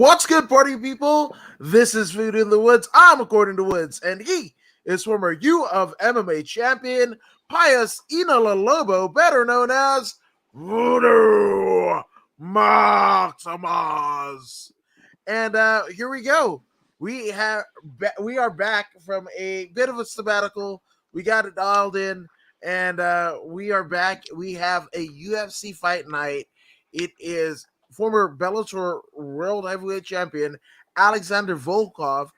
What's good, party people? This is Food in the Woods. I'm According to Woods, and he is former U of MMA champion Pius Inalalobo, better known as Voodoo Maximus. And here we go. We are back from a bit of a sabbatical. We got it dialed in, and we are back. We have a UFC fight night. It is former Bellator World Heavyweight Champion Alexander Volkov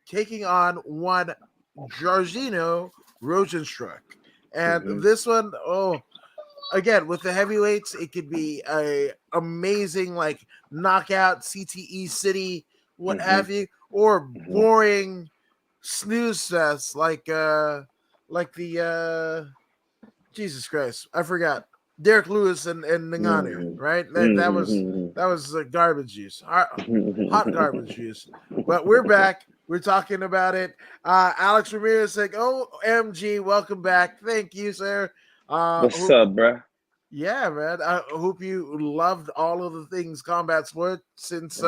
taking on one Jairzinho Rozenstruik. And this one, again, with the heavyweights, it could be a amazing like knockout CTE City, what have you, or boring snooze fest like the Jesus Christ, I forgot. Derek Lewis and Ngannou, right? That was garbage juice, hot garbage juice. But we're back. We're talking about it. Alex Ramirez saying, "OMG, welcome back. Thank you, sir." What's up, bro? Yeah, man. I hope you loved all of the things combat sport since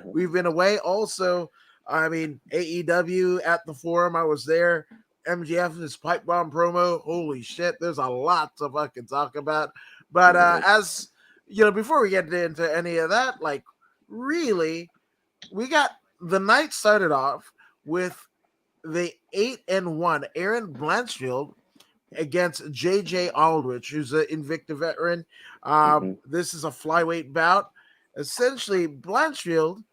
we've been away. Also, I mean, AEW at the forum, I was there. MGF his pipe bomb promo. Holy shit, there's a lot to fucking talk about. But as you know, before we get into any of that, like really, we got the night started off with the 8-1 Aaron Blansfield against Jj Aldridge, who's an Invicta veteran. This is a flyweight bout. Essentially, Blansfield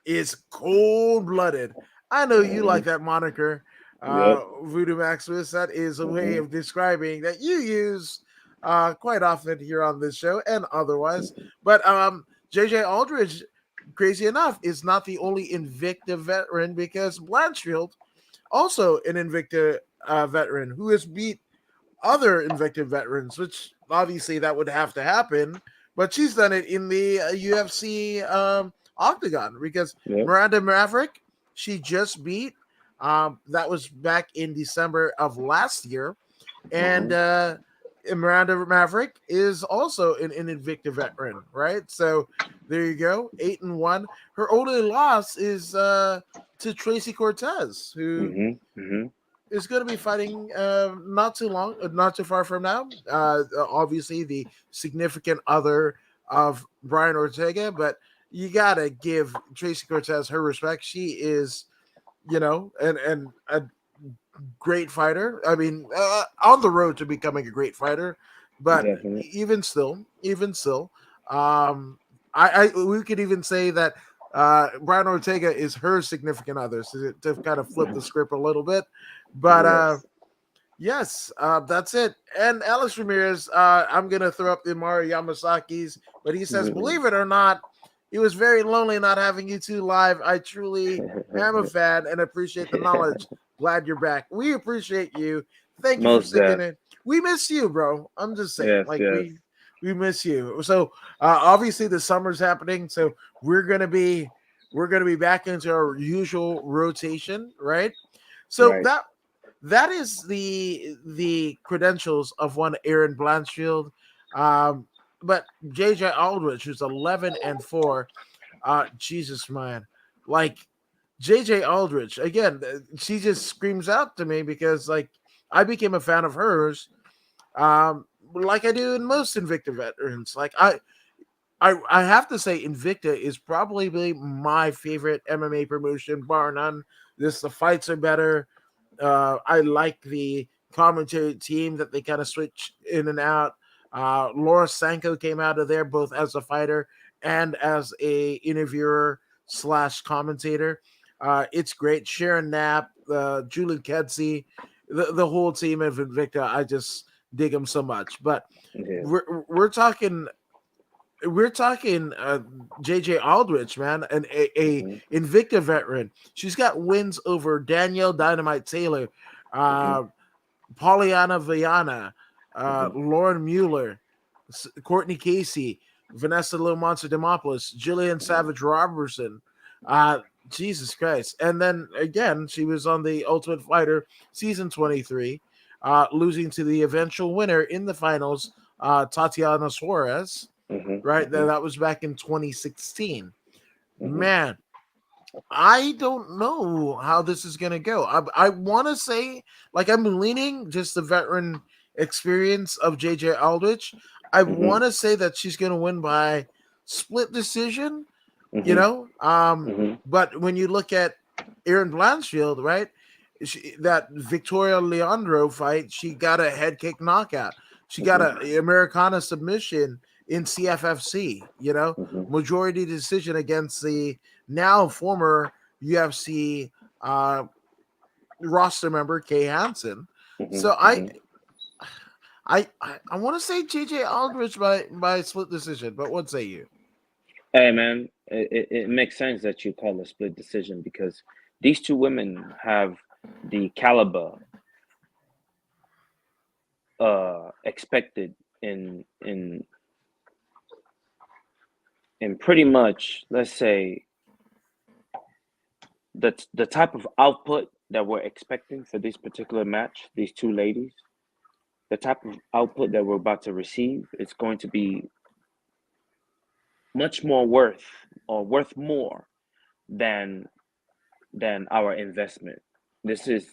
is cold-blooded. I know you like that moniker. Voodoo Maximus, that is a way of describing that you use quite often here on this show and otherwise. But JJ Aldridge, crazy enough, is not the only Invicta veteran because Blanchfield, also an Invicta veteran who has beat other Invicta veterans, which obviously that would have to happen, but she's done it in the UFC octagon because Miranda Maverick, she just beat. That was back in December of last year. And Miranda Maverick is also an Invicta veteran, right? So there you go, 8-1. Her only loss is to Tracy Cortez, who is going to be fighting not too far from now. Obviously, the significant other of Brian Ortega, but you got to give Tracy Cortez her respect. She is, and a great fighter. I mean, on the road to becoming a great fighter, but even still, we could even say that Brian Ortega is her significant other, so to kind of flip the script a little bit. But yes, that's it. And Alex Ramirez, I'm gonna throw up the Mario Yamasaki's, but he says, believe it or not, it was very lonely not having you two live. I truly am a fan and appreciate the knowledge. Glad you're back. We appreciate you. Thank you for sticking in. We miss you, bro. I'm just saying, we miss you. So obviously the summer's happening, so we're gonna be back into our usual rotation, right? So that is the credentials of one Aaron Blanchfield. But JJ Aldridge, who's 11-4, Jesus man, like JJ Aldridge again, she just screams out to me because like I became a fan of hers, like I do in most Invicta veterans. Like I have to say Invicta is probably my favorite MMA promotion, bar none. The fights are better. I like the commentary team that they kind of switch in and out. Laura Sanko came out of there both as a fighter and as a interviewer / commentator. It's great. Sharon Knapp, Julie Kedzie, the whole team of Invicta. I just dig them so much. But we're talking JJ Aldridge, man, and a Invicta veteran. She's got wins over Danielle Dynamite Taylor, Poliana Viana, Lauren Mueller, Courtney Casey, Vanessa Little Monster Demopoulos, Jillian Savage Robertson. Jesus Christ. And then again, she was on the Ultimate Fighter season 23, losing to the eventual winner in the finals, Tatiana Suarez. Right? That was back in 2016. man, I don't know how this is going to go. I want to say, like, I'm leaning just the veteran experience of Jj Aldridge. I want to say that she's going to win by split decision, but when you look at Erin Blansfield, right, that Victoria Leandro fight, she got a head kick knockout. She got a Americana submission in CFFC, majority decision against the now former UFC roster member Kay Hansen. So I want to say JJ Aldridge by split decision, but what say you? Hey man, it makes sense that you call a split decision because these two women have the caliber expected in pretty much, let's say, the type of output that we're expecting for this particular match, these two ladies, the type of output that we're about to receive is going to be much more worth more than our investment. This is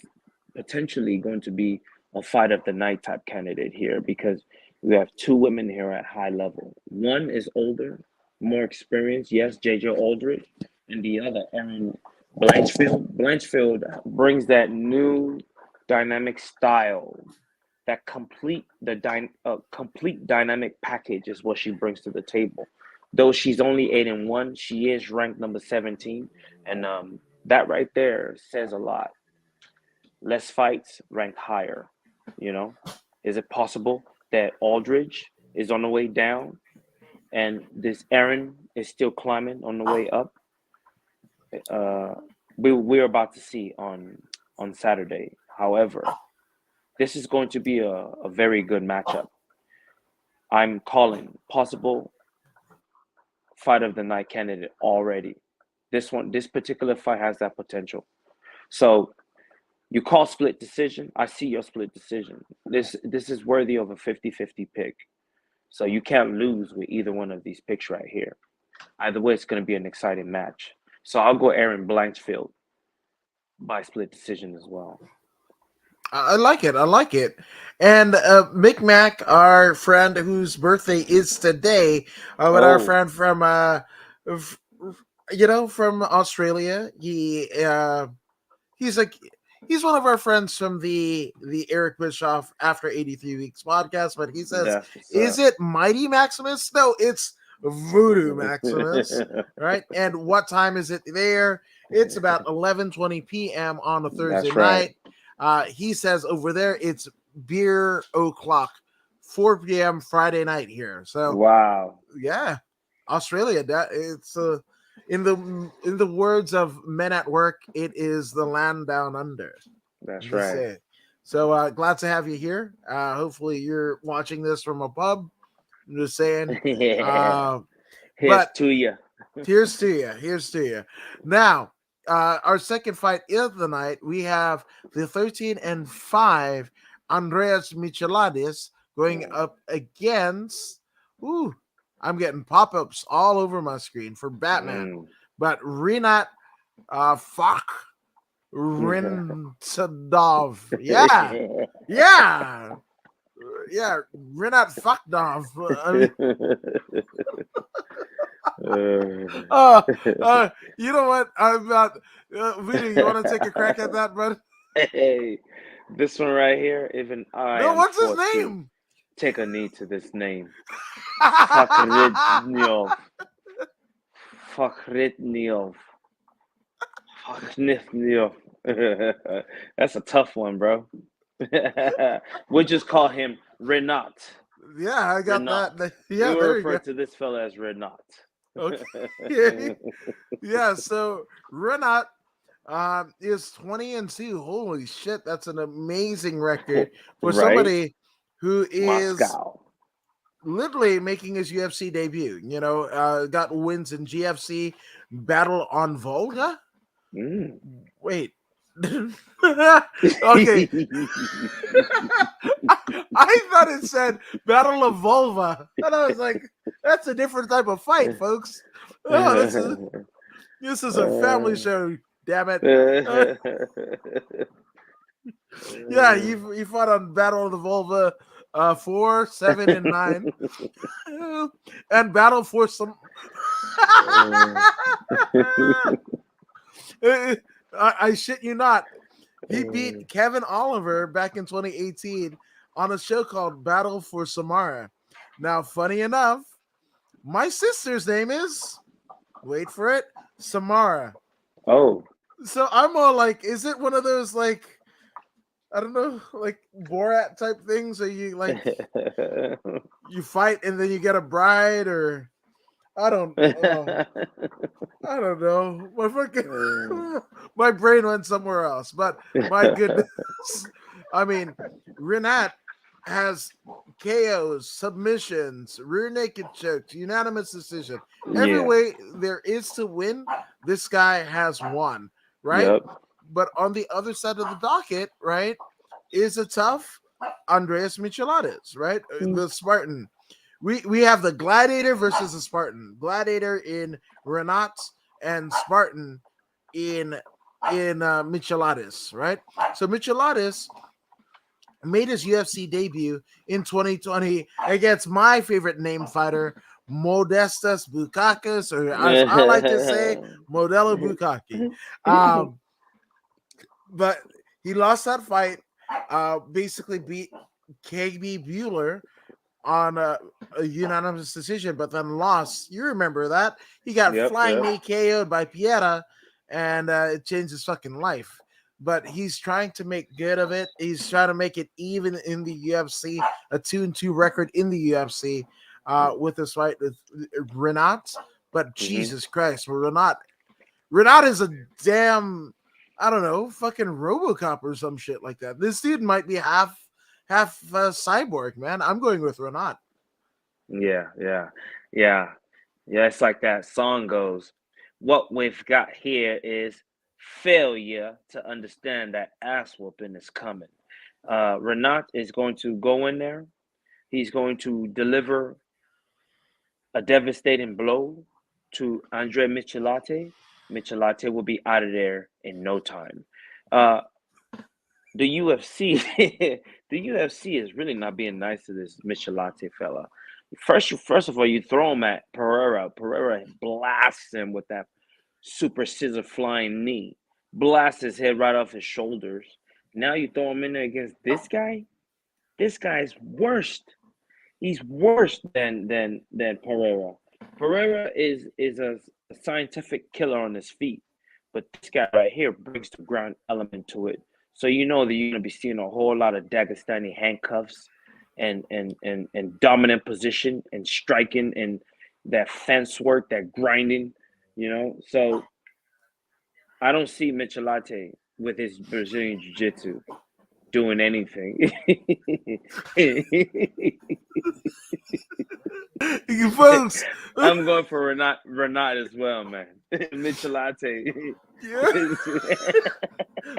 potentially going to be a fight of the night type candidate here because we have two women here at high level. One is older, more experienced, yes, Jj Aldridge, and the other, Erin Blanchfield. Blanchfield brings that new dynamic style, that complete dynamic package is what she brings to the table. Though she's only 8-1, she is ranked number 17, and that right there says a lot. Less fights, ranked higher. Is it possible that Aldridge is on the way down, and this Erin is still climbing on the way up? We're about to see on Saturday. However, this is going to be a very good matchup. I'm calling possible fight of the night candidate already. This particular fight has that potential. So you call split decision. I see your split decision. This is worthy of a 50-50 pick. So you can't lose with either one of these picks right here. Either way, it's going to be an exciting match. So I'll go Erin Blanchfield by split decision as well. I like it. And Mick Mac, our friend whose birthday is today, with our friend from from Australia. He's one of our friends from the Eric Bischoff After 83 Weeks podcast, but he says, is it Mighty Maximus? No, it's Voodoo Maximus, right? And what time is it there? It's about 11:20 p.m. on a Thursday night. He says over there it's beer o'clock, 4 p.m. Friday night here. So wow, yeah, Australia. That it's in the words of Men at Work, it is the land down under. That's right. So glad to have you here. Hopefully you're watching this from a pub. I'm just saying. Yeah. Here's to you. Here's to you. Now, our second fight of the night, we have the 13-5 Andreas Micheladis going up against. I'm getting pop-ups all over my screen for Batman, but Rinat Rinsadov. Yeah, Rinat Fakdov. You know what? I'm not. Vito, you want to take a crack at that, bud? Hey, this one right here, even I. No, what's his name? Take a knee to this name. Fakhridniov. That's a tough one, bro. We'll just call him Renat. Yeah, I got Renat. that. Yeah, we will refer to this fella as Renat. Okay. Yeah, so Renat is 20-2. Holy shit, that's an amazing record for somebody who is Moscow. Literally making his UFC debut. Got wins in GFC, Battle on Volga. Wait. Okay. I thought it said Battle of Volva. And I was like, that's a different type of fight, folks. This is a family show, damn it. Yeah, you fought on Battle of the Volva 4, 7, and 9. And Battle for some I shit you not. He beat Kevin Oliver back in 2018 on a show called Battle for Samara. Now, funny enough, my sister's name is, wait for it, Samara. Oh. So I'm all like, is it one of those like, I don't know, like Borat type things where you like you fight and then you get a bride, or I don't know. My fucking my brain went somewhere else. But my goodness, I mean, Renat has KOs, submissions, rear naked chokes, unanimous decision. Every way there is to win, this guy has won, right? Yep. But on the other side of the docket, right, is a tough Andreas Micheladas, right? The Spartan. We have the Gladiator versus the Spartan. Gladiator in Renat and Spartan in Micheladas, right? So Micheladas made his UFC debut in 2020 against my favorite name fighter, Modestas Bukakas, or as I like to say, Modelo Bukaki. But he lost that fight, basically beat KB Bueller on a unanimous decision, but then lost. You remember that? He got flying knee KO'd by Piera, and it changed his fucking life. But he's trying to make good of it. He's trying to make it even in the UFC, a 2-2 record in the UFC with this fight with Renat. But Jesus Christ, Renat is a damn, I don't know, fucking RoboCop or some shit like that. This dude might be half cyborg, man. I'm going with Renat. Yeah. It's like that song goes. What we've got here is failure to understand that ass whooping is coming. Renat is going to go in there. He's going to deliver a devastating blow to Andre Michelate. Michelate will be out of there in no time. The UFC, the UFC is really not being nice to this Michelate fella. First of all, you throw him at Pereira. Pereira blasts him with that super scissor flying knee, blasts his head right off his shoulders. Now you throw him in there against this guy. This guy's worst. He's worse than Pereira. Pereira is a scientific killer on his feet, but this guy right here brings the ground element to it. So you know that you're gonna be seeing a whole lot of Dagestani handcuffs and dominant position and striking and that fence work, that grinding, you know. So I don't see Michelate with his Brazilian Jiu-Jitsu doing anything. You folks, I'm going for Renat as well, man. Michelate. Yeah.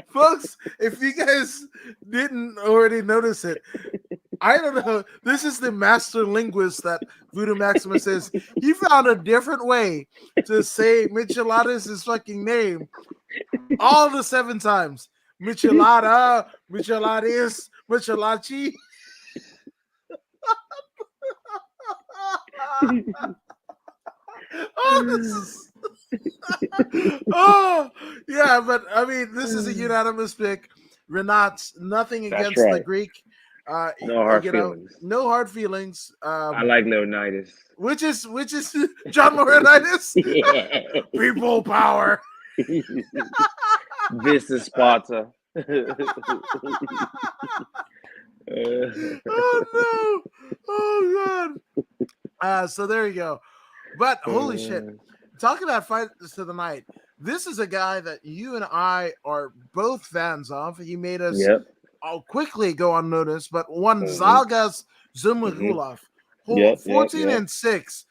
Folks, if you guys didn't already notice it, I don't know. This is the master linguist that Voodoo Maximus says. He found a different way to say Micheladas' fucking name all the 7 times. Michelada, Micheladis, Michelachi. Oh, yeah, but I mean, this is a unanimous pick. Renat's nothing against the Greek. No hard feelings. No hard feelings. I like Leonidas. Which is John Laurinaitis? Yeah. People power. This is Sparta. Oh no! Oh god! So there you go. But holy shit! Talking about fights of the night, this is a guy that you and I are both fans of. He made us quickly go unnoticed, but one Zalgas Zumagulov, 14-6.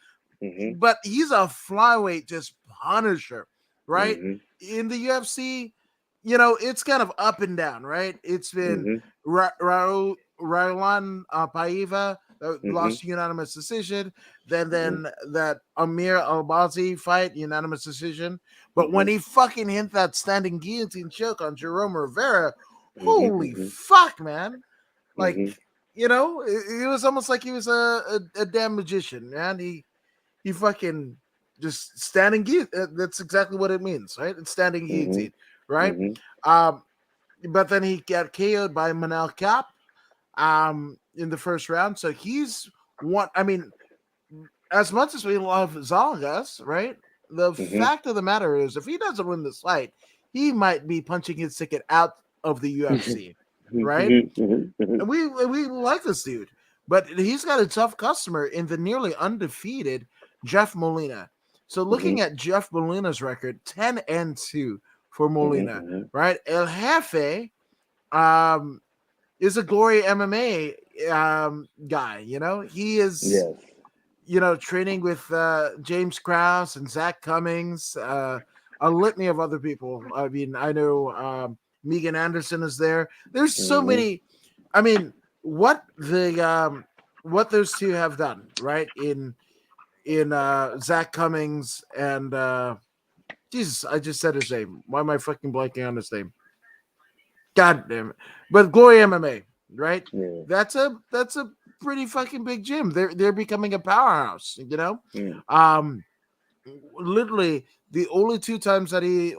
But he's a flyweight just punisher, right? In the UFC, you know, it's kind of up and down, right? It's been Raulan Paiva lost unanimous decision. Then that Amir Albazi fight, unanimous decision. But when he fucking hit that standing guillotine choke on Jerome Rivera, holy fuck, man! Like, it was almost like he was a damn magician, man. He fucking just standing guillotine. That's exactly what it means, right? It's standing guillotine, right? But then he got KO'd by Manel Cap in the first round. So he's one. I mean, as much as we love Zalgas, right? The fact of the matter is, if he doesn't win this fight, he might be punching his ticket out of the UFC, right? And we like this dude, but he's got a tough customer in the nearly undefeated Jeff Molina. So looking at Jeff Molina's record, 10-2 for Molina, right? El Jefe is a Glory MMA guy. He is training with James Krause and Zach Cummings, a litany of other people. I mean, I know Megan Anderson is there. There's so many. I mean, what those two have done, right? In Zach Cummings and Jesus, I just said his name. Why am I fucking blanking on his name? God damn it! But Glory MMA, right? Yeah. That's a pretty fucking big gym. They're becoming a powerhouse. Literally the only two times that he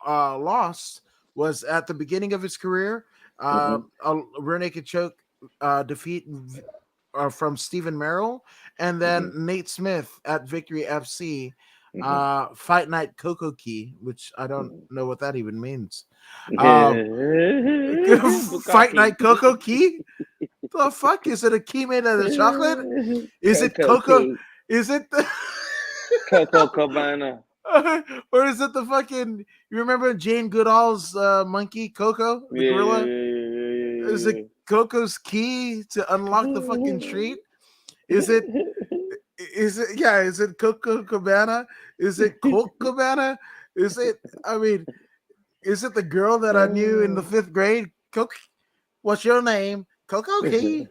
lost was at the beginning of his career. A rear naked choke defeat from Stephen Merrill, and then Nate Smith at Victory FC. Fight Night Coco Key, which I don't know what that even means. Fight Night Coco Key? The fuck? Is it a key made out of chocolate? Is it Coco? Key. Is it the Coco Cabana? Or is it the fucking? You remember Jane Goodall's monkey Coco, the gorilla? Is it Coco's key to unlock the fucking treat? Is it? Is it Coco Cabana? Is it Coke Cabana? Is it? I mean, is it the girl that I knew in the 5th grade? Coke. What's your name? Coco Key.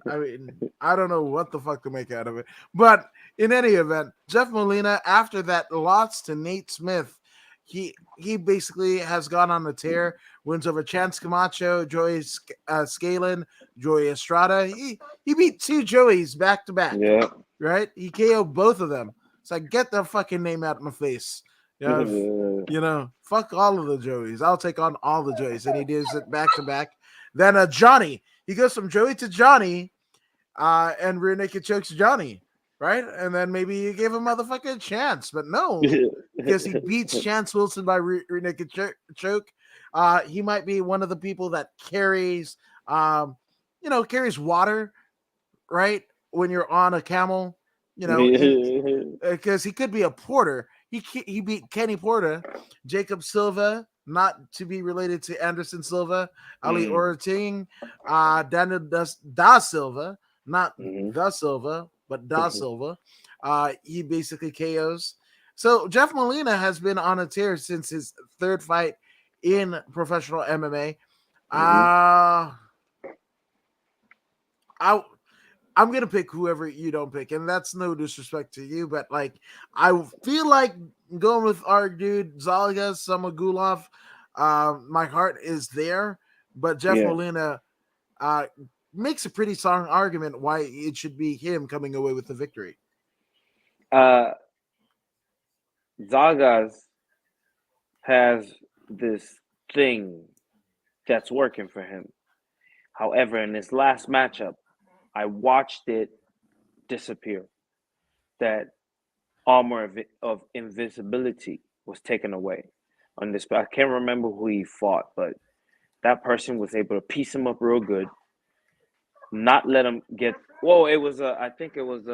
I mean, I don't know what the fuck to make out of it. But in any event, Jeff Molina, after that loss to Nate Smith, he basically has gone on a tear. Wins over Chance Camacho, Joey Scalin, Joey Estrada. He beat 2 Joeys back to back. Yeah. Right? He KO'd both of them. So I get their fucking name out of my face. Fuck all of the Joeys. I'll take on all the Joeys. And he does it back to back. Then Johnny. He goes from Joey to Johnny and rear naked chokes Johnny. Right? And then maybe you give him motherfucking chance. But no. Because he beats Chance Wilson by rear naked choke. He might be one of the people that carries carries water, right? When you're on a camel, because he could be a porter. He beat Kenny Porter, Jacob Silva, not to be related to Anderson Silva, Ali Orating, Daniel Da Silva, not Da Silva, but Da Silva. He basically KOs. So Jeff Molina has been on a tear since his 3rd fight in professional MMA. I'm gonna pick whoever you don't pick, and that's no disrespect to you, but like I feel like going with our dude Zalgas Samagulov. My heart is there, but Jeff Molina makes a pretty strong argument why it should be him coming away with the victory. Zalgas has this thing that's working for him. However, in his last matchup, I watched it disappear. That armor of invisibility was taken away on this. I can't remember who he fought, but that person was able to piece him up real good, not let him get. Whoa! It was I think it was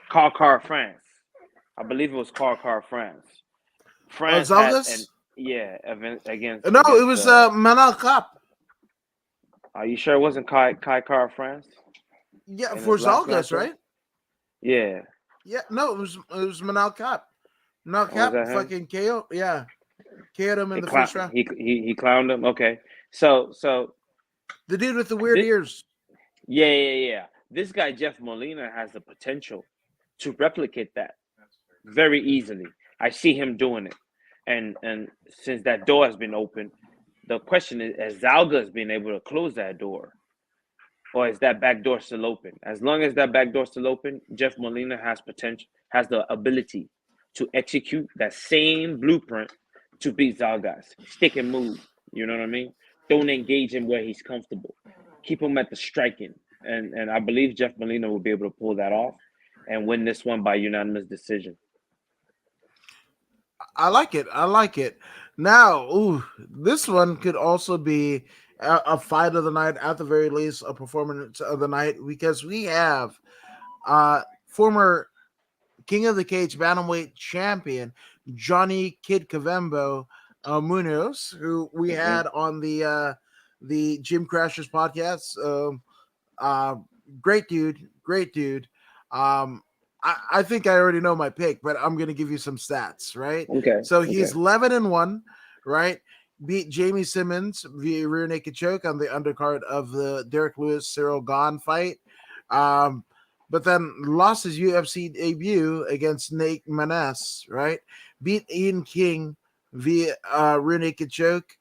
Car France. I believe it was Car France. France had against. No, it was Manal Cup. Are you sure it wasn't Kai Car France? Yeah, for Zalgas, right? Yeah. Yeah, no, it was Manal Cap. Manal Cap fucking KO. Yeah. KO'd him in the first round. He clowned him. Okay. So the dude with the weird ears. Yeah. This guy Jeff Molina has the potential to replicate that very easily. I see him doing it, and since that door has been open, the question is: has Zalga's been able to close that door, or is that back door still open? As long as that back door still open, Jeff Molina has potential, has the ability to execute that same blueprint to beat Zalgas. Stick and move. You know what I mean? Don't engage him where he's comfortable. Keep him at the striking, and I believe Jeff Molina will be able to pull that off and win this one by unanimous decision. I like it. I like it. Now, this one could also be a fight of the night, at the very least, a performance of the night, because we have former King of the Cage bantamweight champion Johnny Kid Cavembo Munoz, who we had on the Gym Crashers podcast. Uh, great dude, great dude. I think I already know my pick, but I'm gonna give you some stats, right? Okay. So he's 11-1, right? Beat Jamie Simmons via rear naked choke on the undercard of the Derek Lewis Cyril Gahn fight. But then lost his UFC debut against Nate Maness, right? Beat Ian King via rear naked choke.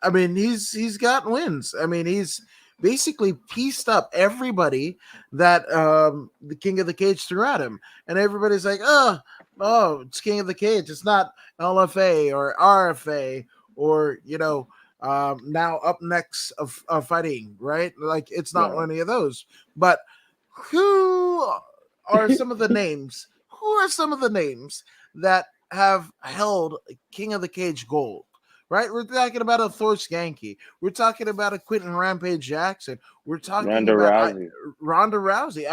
I mean, he's got wins. I mean, he's basically pieced up everybody that the King of the Cage threw at him, and everybody's like, oh, it's King of the Cage. It's not LFA or RFA or now up next of fighting, right? Like it's not Right. any of those. But who are some of the names? Who are some of the names that have held King of the Cage gold? Right, we're talking about a Thor Skanky. We're talking about a Quentin Rampage Jackson. We're talking Ronda about Rousey, Ronda Rousey.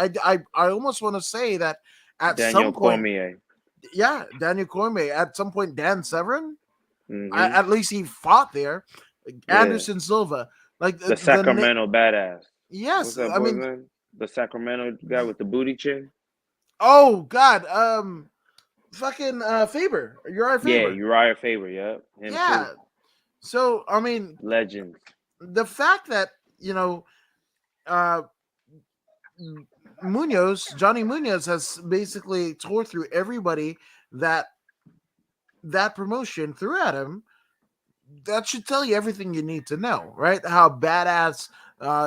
I almost want to say that at some Daniel point, Cormier. yeah, Daniel Cormier. At some point, Dan Severn. Hmm. At least he fought there. Yeah. Anderson Silva, like The the Sacramento badass. What's yes, that I boy's mean, name? The Sacramento guy with the booty chin? oh God, fucking Faber, Uriah Yeah, Faber. Uriah Faber, yeah. Him too. Yeah. So I mean, Legends. the fact that uh Johnny Munoz has basically tore through everybody that promotion threw at him. That should tell you everything you need to know, right? How badass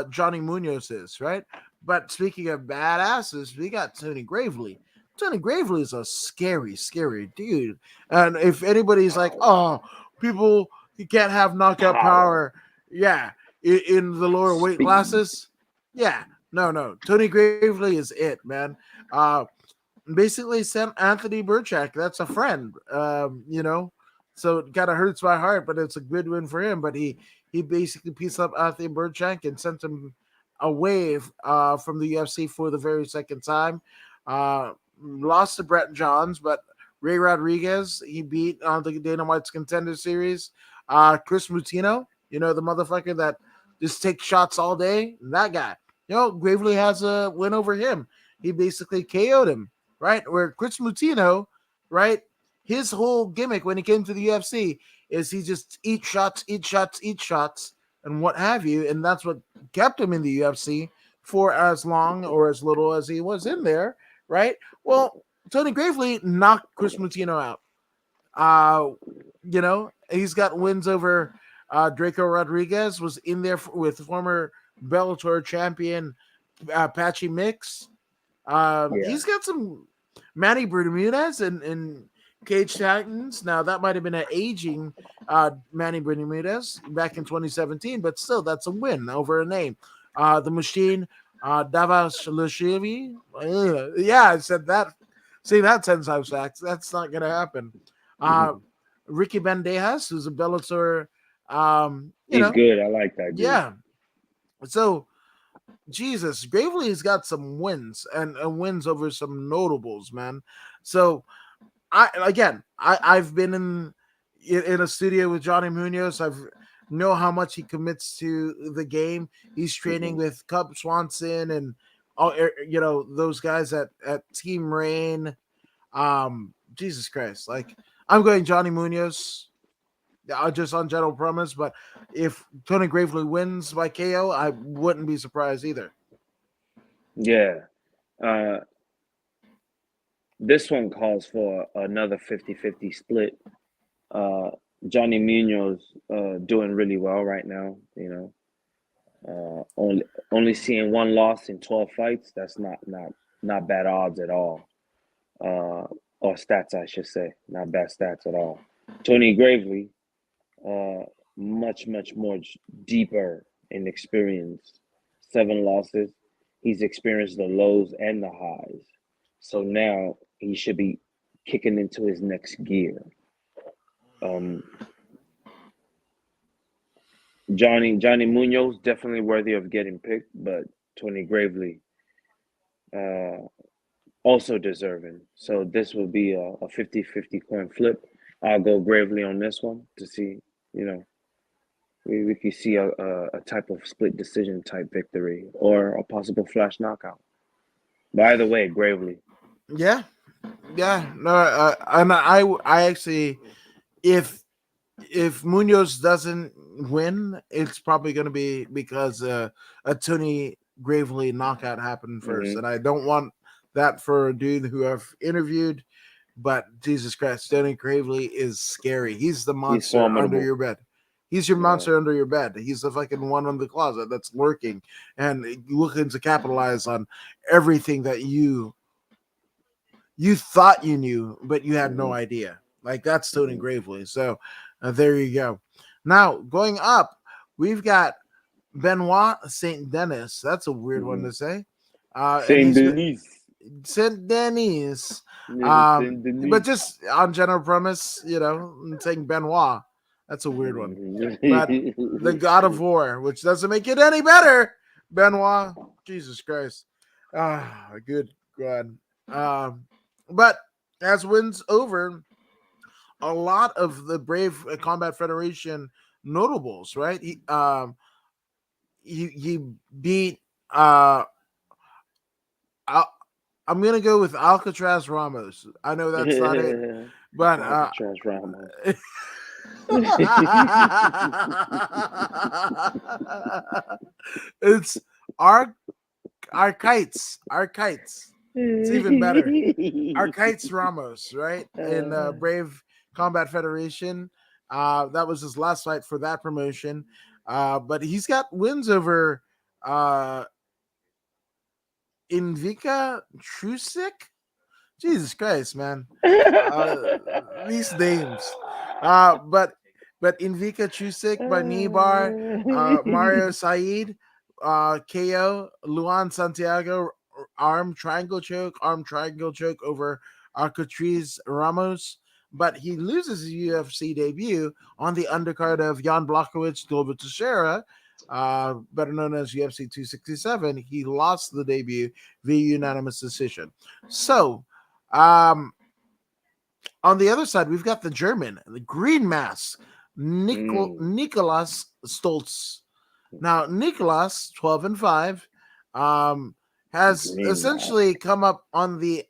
Johnny Munoz is, right? But speaking of badasses, we got Tony Gravely. Tony Gravely is a scary, scary dude. And if anybody's like, oh, people, you can't have knockout Power. power, yeah, in the lower weight Speed. classes, yeah, no. Tony Gravely is it, man. Uh, basically sent Anthony Burchak. That's a friend, So it kind of hurts my heart, but it's a good win for him. But he basically pieced up Anthony Burchak and sent him away from the UFC for the very second time. Lost to Brett Johns, but Ray Rodriguez he beat on the Dana White's Contender Series. Chris Mutino, the motherfucker that just takes shots all day. That guy, Gravely has a win over him. He basically KO'd him, right? Where Chris Mutino, right? His whole gimmick when he came to the UFC is he just eats shots, and what have you. And that's what kept him in the UFC for as long or as little as he was in there, right? Well, Tony Gravely knocked Chris Mutino out. He's got wins over Draco Rodriguez, was in there with former Bellator champion Patchy Mix. Yeah. He's got some Manny Bermudez and Cage Titans. Now that might have been an aging Manny Bermudez back in 2017, but still that's a win over a name. The Machine, Davos Lashivi. Yeah, I said that. See that 10 times facts. That's not gonna happen. Uh, Ricky Bandejas, who's a Bellator, He's good. I like that dude. yeah. So Jesus, Gravely's got some wins and wins over some notables, man. So I've been in a studio with Johnny Munoz. I've know how much he commits to the game. He's training with Cub Swanson and all those guys at Team Rain. Jesus Christ, like I'm going Johnny Munoz. Just on general premise, but if Tony Gravely wins by KO, I wouldn't be surprised either. Yeah. Uh, this one calls for another 50-50 split. Uh, Johnny Munoz doing really well right now. Only seeing one loss in 12 fights. That's not bad odds at all. Uh, or stats, I should say. Not bad stats at all. Tony Gravely, uh, much more deeper in experience. 7 losses. He's experienced the lows and the highs. So now he should be kicking into his next gear. Um, Johnny Munoz definitely worthy of getting picked, but Tony Gravely uh, also deserving. So this will be a 50-50 coin flip. I'll go Gravely on this one to see, you know, we could see a type of split decision type victory or a possible flash knockout. By the way, Gravely. Yeah, yeah. No, and I actually, if Munoz doesn't win, it's probably going to be because a Tony Gravely knockout happened first, Mm-hmm. and I don't want that for a dude who I've interviewed. But Jesus Christ, Tony Gravely is scary. He's the He's monster under formidable. your bed. He's your Yeah. monster under your bed. He's the fucking one in the closet that's lurking and looking to capitalize on everything that you thought you knew, but you had no Mm-hmm. idea. Like that's Tony Mm-hmm. Gravely. So there you go. Now going up, we've got Benoit St Dennis. That's a weird one Mm-hmm. to say. And Saint he's Denis. St Denis. Saint But Denis. just on general premise, saying Benoit, that's a weird one. But the God of Mm-hmm. War, which doesn't make it any better, Benoit. Jesus Christ. Good God. Um, but as wins over, a lot of the Brave Combat Federation notables, right? He beat Al- I'm gonna go with Alcatraz Ramos. I know that's not it, but Alcatraz Ramos. it's our Arkites. It's even better. Arkites Ramos, right? In Brave Combat Federation. That was his last fight for that promotion. But he's got wins over uh, Invika Trusik. Jesus Christ, man. Uh, these names. But Invika Chusik by Nibar, Mario Said, KO, Luan Santiago, arm triangle choke over Catrice Ramos. But he loses his UFC debut on the undercard of Jan Blachowicz, Glover Teixeira, better known as UFC 267. He lost the debut via unanimous decision. So, um, on the other side, we've got the German, the Green Mass, Nicolas Stoltz. Now, Nicolas, 12-5, has Green essentially mask. come up on the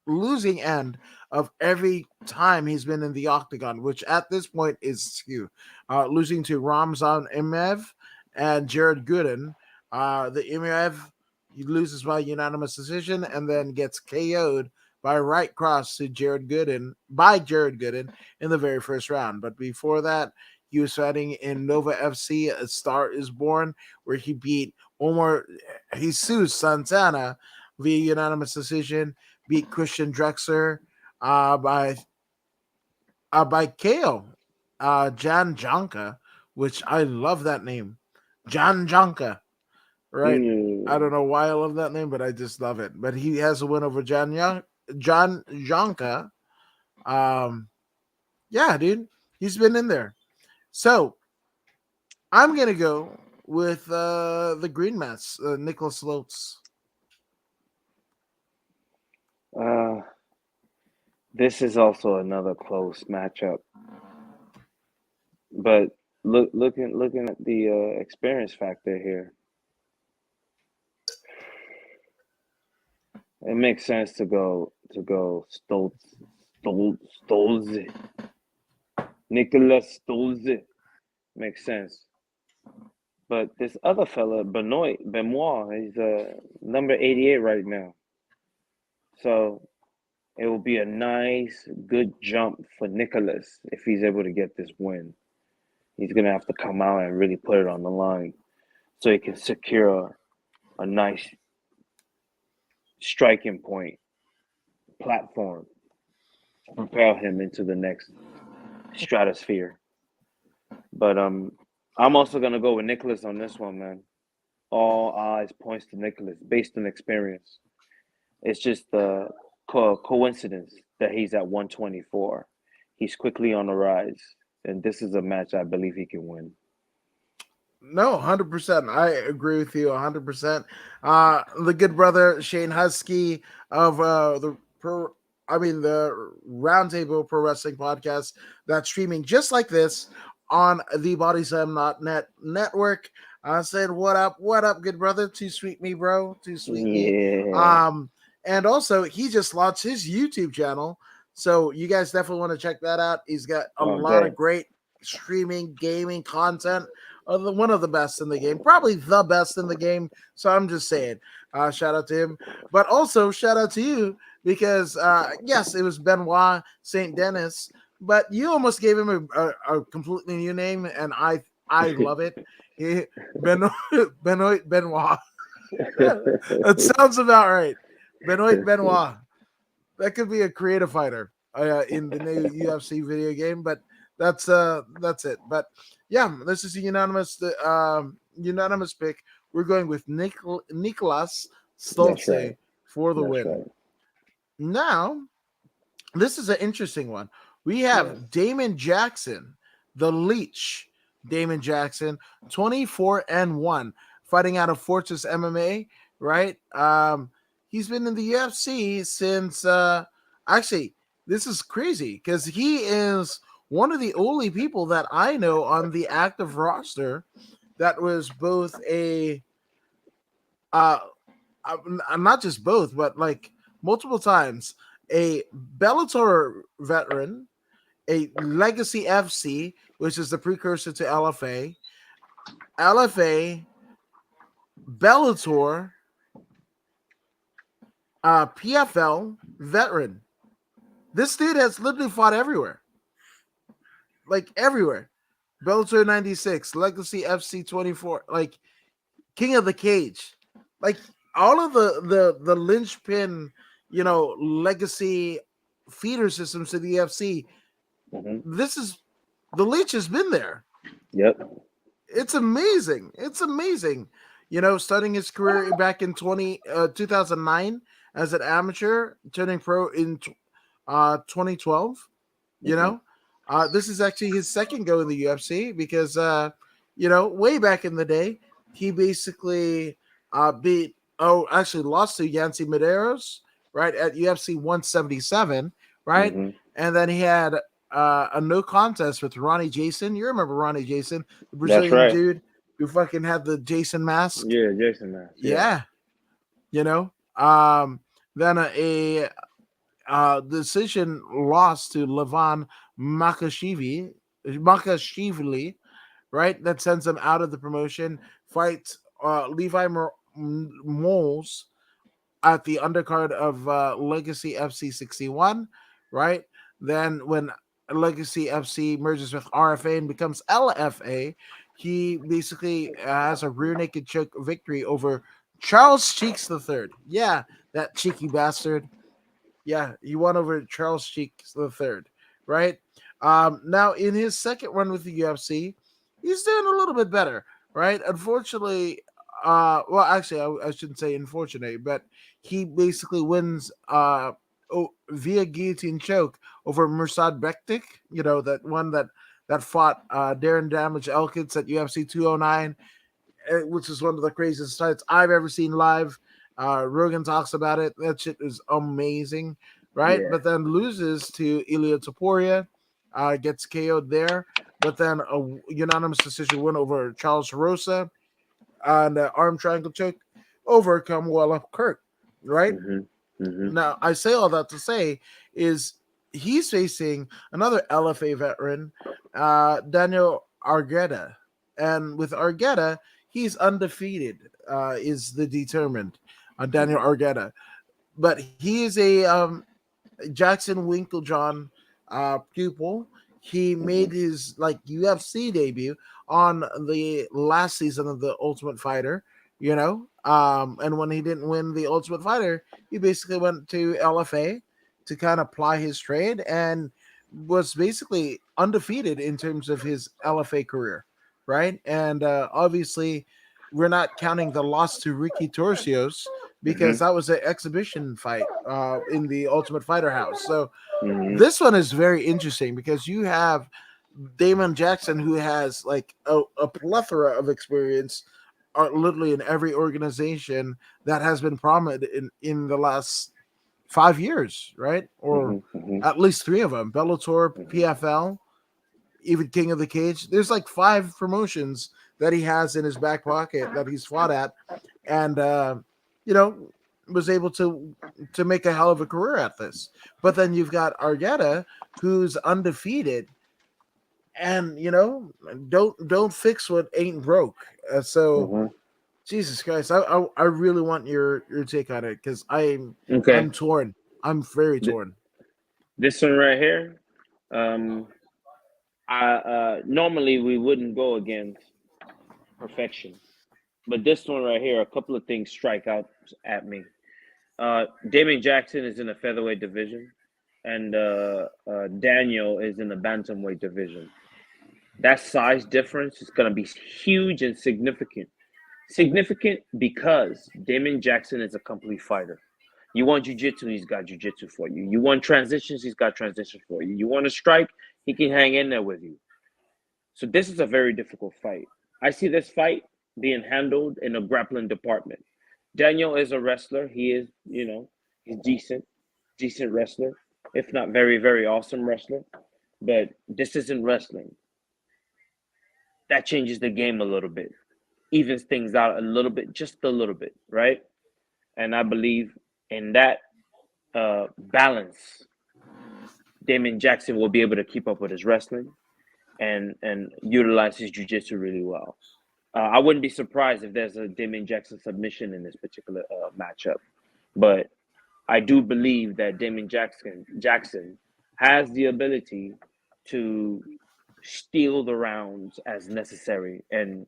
losing end of every time he's been in the octagon, which at this point is skew. Losing to Ramzan Emev and Jared Gooden. The Emev, he loses by unanimous decision and then gets KO'd by right cross to Jared Gooden in the very first round. But before that, he was fighting in Nova FC, A Star Is Born, where he beat Omar Jesus Santana via unanimous decision, beat Christian Drexler by KO. Jan Janka, which I love that name. Jan Janka, right? I don't know why I love that name, but I just love it. But he has a win over Jan Janka. Yeah, dude, he's been in there. So I'm gonna go with the Green Mass, Nicholas Lotz. Uh, this is also another close matchup, but looking at the experience factor here, it makes sense to go Stolze, Nicholas Stolze makes sense, But this other fella, Benoit, he's number 88 right now. So it will be a nice, good jump for Nicholas if he's able to get this win. He's gonna have to come out and really put it on the line so he can secure a nice striking point platform to propel him into the next stratosphere. But I'm also gonna go with Nicholas on this one, man. All eyes points to Nicholas based on experience. It's just the coincidence that he's at 124. He's quickly on the rise, and this is a match I believe he can win. No, 100%. I agree with you 100%. The good brother Shane Husky of the Roundtable Pro Wrestling Podcast that's streaming just like this on the BodySlam.net network. I said, what up, good brother? Too sweet me, bro. Too sweet me. Yeah. And also he just launched his YouTube channel. So you guys definitely want to check that out. He's got a lot of great streaming gaming content. One of the best in the game, probably the best in the game. So I'm just saying, shout out to him, but also shout out to you because yes, it was Benoit St Dennis, but you almost gave him a completely new name, and I love it. Benoit. That sounds about right. Benoit. That could be a creative fighter in the new UFC video game, but that's it. But yeah, this is a unanimous pick. We're going with Nicholas Stolze for the win. Right. Now, this is an interesting one. We have Damon Jackson, the Leech. Damon Jackson, 24-1, fighting out of Fortress MMA, right? He's been in the UFC since actually, this is crazy because he is one of the only people that I know on the active roster that was both not just both, but like multiple times, a Bellator veteran, a Legacy FC, which is the precursor to LFA, Bellator, PFL veteran. This dude has literally fought everywhere. Like everywhere. Bellator 96, Legacy FC 24, like King of the Cage. Like all of the linchpin, legacy feeder systems to the UFC. Mm-hmm. This is the Leech has been there. Yep. It's amazing. Starting his career back in 2009 as an amateur, turning pro in 2012. This is actually his second go in the UFC because, way back in the day, he basically lost to Yancy Medeiros, right, at UFC 177, right? Mm-hmm. And then he had a no contest with Ronnie Jason. You remember Ronnie Jason, the Brazilian dude who fucking had the Jason mask? Yeah, Jason mask. Yeah. Then a decision loss to Levan Makashvili, right? That sends him out of the promotion. Fights Levi Moles at the undercard of Legacy FC 61, right? Then when Legacy FC merges with RFA and becomes LFA, he basically has a rear naked choke victory over Charles Cheeks III. Yeah, that cheeky bastard. Yeah, he won over Charles Cheeks III, right? Now, in his second run with the UFC, he's doing a little bit better, right? Unfortunately, I shouldn't say unfortunately, but he basically wins via guillotine choke over Mursad Bektik, that one that fought Darren Damage Elkins at UFC 209, which is one of the craziest fights I've ever seen live. Rogan talks about it. That shit is amazing, right? Yeah. But then loses to Ilia Topuria, gets KO'd there. But then a unanimous decision win over Charles Rosa and arm triangle choke over Kamuela Kirk, right? Mm-hmm. Mm-hmm. Now, I say all that to say is he's facing another LFA veteran, Daniel Argueta. And with Argueta, he's undefeated. Is the determined Daniel Argetta, but he is a Jackson Winklejohn pupil. He Mm-hmm. made his like UFC debut on the last season of the Ultimate Fighter, and when he didn't win the Ultimate Fighter, he basically went to LFA to kind of ply his trade and was basically undefeated in terms of his LFA career, right? And obviously, we're not counting the loss to Ricky Torcios because Mm-hmm. that was an exhibition fight in the Ultimate Fighter house. So Mm-hmm. this one is very interesting because you have Damon Jackson, who has like a plethora of experience, literally in every organization that has been prominent in the last 5 years, right? Or Mm-hmm. at least three of them: Bellator, Mm-hmm. PFL, even King of the Cage. There's like five promotions that he has in his back pocket that he's fought at, and you know was able to make a hell of a career at this. But then you've got Argetta, who's undefeated, and don't fix what ain't broke. So Mm-hmm. Jesus Christ, I really want your take on it because Okay. I'm torn. I'm very Th- torn. this one right here. Um, I normally we wouldn't go against perfection, but this one right here, a couple of things strike out at me. Damon Jackson is in the featherweight division, and Daniel is in the bantamweight division. That size difference is going to be huge and significant. Significant because Damon Jackson is a complete fighter. You want jujitsu, he's got jujitsu for you. You want transitions, he's got transitions for you. You want to strike, he can hang in there with you. So this is a very difficult fight. I see this fight being handled in a grappling department. Daniel is a wrestler. He is, he's decent, decent wrestler, if not very, very awesome wrestler. But this isn't wrestling. That changes the game a little bit, evens things out a little bit, just a little bit, right? And I believe in that balance, Damon Jackson will be able to keep up with his wrestling and utilize his jiu-jitsu really well. I wouldn't be surprised if there's a Damon Jackson submission in this particular matchup, but I do believe that Damon Jackson has the ability to steal the rounds as necessary, and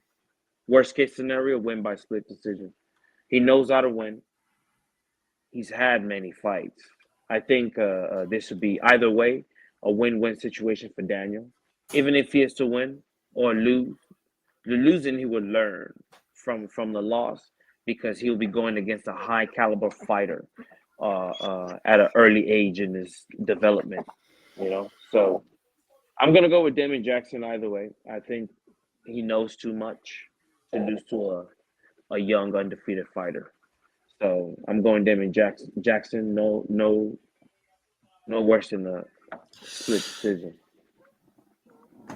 worst case scenario, win by split decision. He knows how to win. He's had many fights. I think this would be either way a win-win situation for Daniel. Even if he is to win or lose, the losing he would learn from the loss because he'll be going against a high caliber fighter at an early age in his development. So I'm gonna go with Damon Jackson either way. I think he knows too much to lose to a young undefeated fighter. So I'm going Damon Jackson. Jackson, no worse than a split decision.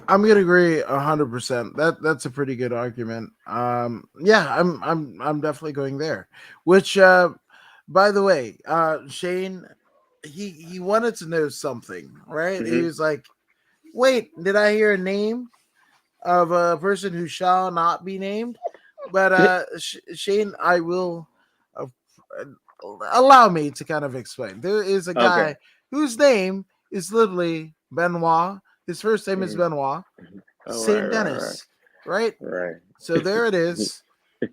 I'm gonna agree 100%. That's a pretty good argument. Yeah, I'm definitely going there. Which, by the way, Shane, he wanted to know something, right? He Hmm. was like, "Wait, did I hear a name of a person who shall not be named?" But Shane, I will uh, allow me to kind of explain. There is a Okay. guy whose name is literally Benoit. His first name is Hmm. Benoit Oh, right, St right, Dennis, right? right, So there it is.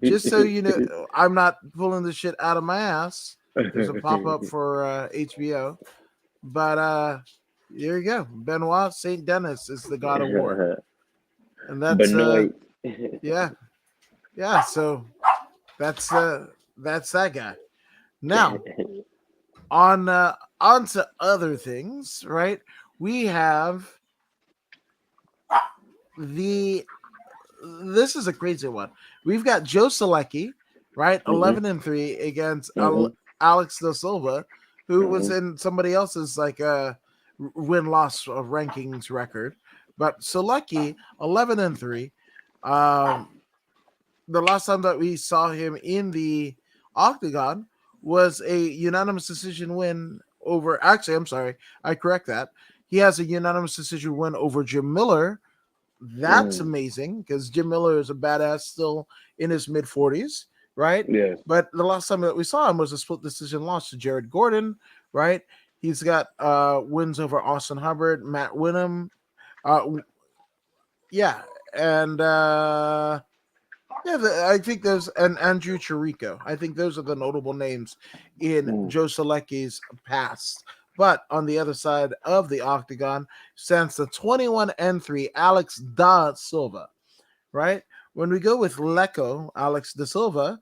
Just so you know, I'm not pulling this shit out of my ass. There's a pop up for HBO, but there you go. Benoit St Dennis is the God of War, right. and that's Benoit. yeah, yeah. So that's that's that guy. Now on to other things, right? We have the this is a crazy one. We've got Joe Salecki, right? Hmm. 11-3 against Hmm. Alex da Silva, who was Hmm. in somebody else's like win loss rankings record. But Salecki 11-3. Um, the last time that we saw him in the octagon was a unanimous decision win over. Actually, I'm sorry, I correct that. He has a unanimous decision win over Jim Miller That's amazing because Jim Miller is a badass still in his mid 40s, right? Yes. But the last time that we saw him was a split decision loss to Jared Gordon, right? He's got wins over Austin Hubbard, Matt Winham, yeah, and I think there's and Andrew Chirico. I think those are the notable names in Joe Salecki's past. But on the other side of the octagon stands the 21-3 Alex da Silva, right? When we go with Leco, Alex da Silva,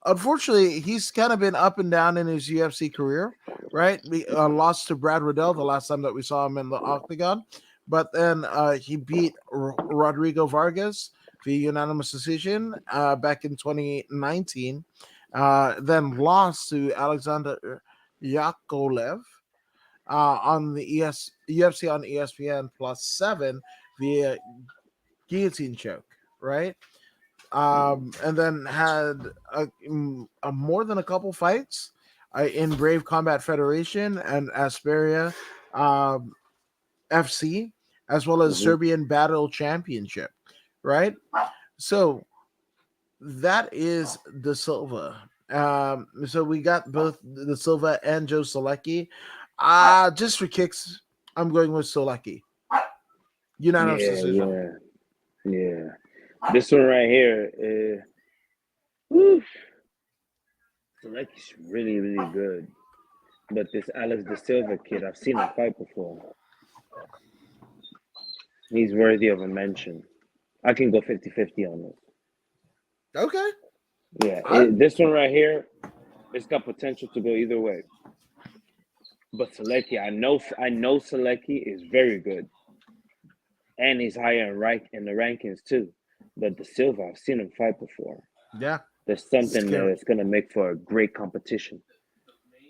unfortunately, he's kind of been up and down in his UFC career, right? We lost to Brad Riddell the last time that we saw him in the octagon, but then he beat Rodrigo Vargas via unanimous decision back in 2019. Then lost to Alexander Yakovlev on the UFC on ESPN +7 via guillotine choke, right? And then had a more than a couple fights in Brave Combat Federation and Asperia FC, as well as Serbian Battle Championship, right? So that is the Silva. So we got both the Silva and Joe Salecki. Just for kicks, I'm going with Salecki. Unanimous decision. Yeah. This one right here, Salecki's really, really good. But this Alex da Silva kid, I've seen him fight before. He's worthy of a mention. I can go 50-50 on this. Okay. Yeah, this one right here, it's got potential to go either way. But Salecki, I know Salecki is very good, and he's higher in the rankings too. But da Silva, I've seen him fight before. Yeah, there's something there that's gonna make for a great competition.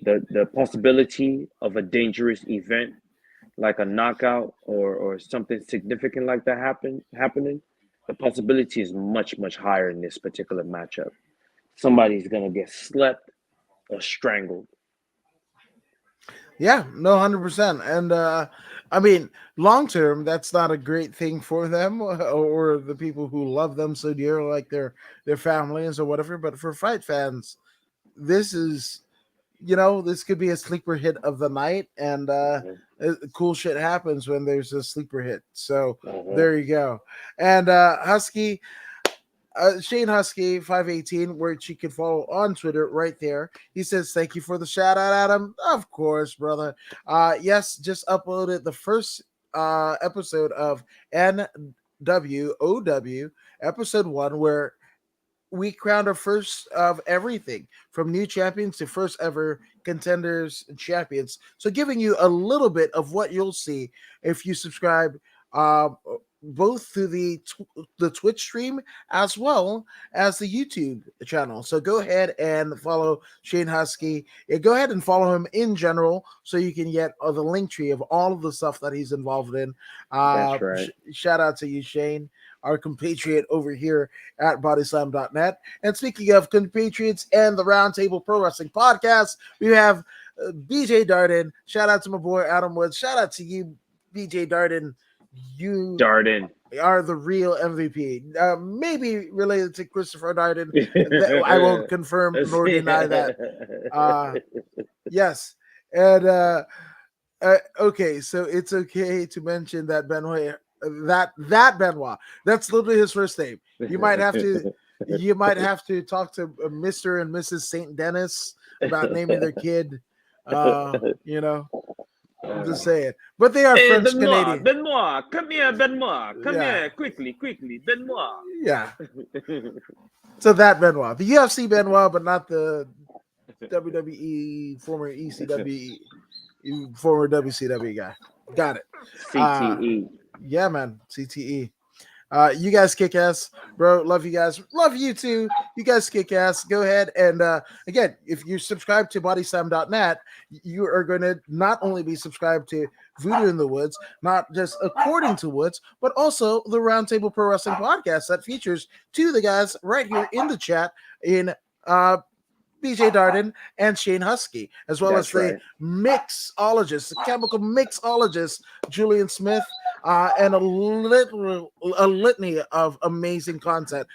The possibility of a dangerous event, like a knockout or something significant like that happening, the possibility is much, much higher in this particular matchup. Somebody's gonna get slept or strangled. Yeah, no, 100%. And I mean, long term, that's not a great thing for them or the people who love them so dear, like their families or whatever. But for fight fans, this is, this could be a sleeper hit of the night, and cool shit happens when there's a sleeper hit. So there you go. And Husky. Shane Husky 518, where you can follow on Twitter right there. He says, "Thank you for the shout out, Adam." Of course, brother. Yes, just uploaded the first episode of NWOW, episode 1, where we crowned our first of everything from new champions to first ever contenders and champions. So giving you a little bit of what you'll see if you subscribe both through the Twitch stream as well as the YouTube channel. So go ahead and follow Shane Husky. Go ahead and follow him in general so you can get the link tree of all of the stuff that he's involved in. That's right. Shout out to you, Shane, our compatriot over here at bodyslam.net. And speaking of compatriots and the Roundtable Pro Wrestling Podcast, we have BJ Darden. Shout out to my boy Adam Woods. Shout out to you, BJ Darden. You are the real MVP. Maybe related to Christopher Darden. I won't confirm nor deny that. Yes. And okay, so it's okay to mention that Benoit, that Benoit, that's literally his first name. You might have to talk to Mr. and Mrs. St. Dennis about naming their kid. I'm just saying. But they are French Canadian. Benoit, come here, Benoit. Come here, quickly, Benoit. Yeah. So that Benoit. The UFC Benoit, but not the WWE, former ECW, former WCW guy. Got it. CTE. Yeah, man. CTE. You guys kick ass, bro. Love you guys. Love you too. You guys kick ass. Go ahead and again, if you subscribe to bodyslam.net, you are going to not only be subscribed to Voodoo in the Woods, not just according to Woods, but also the Roundtable Pro Wrestling Podcast that features two of the guys right here in the chat in BJ Darden and Shane Husky, as well as the mixologist, the chemical mixologist, Julian Smith. and a litany of amazing content.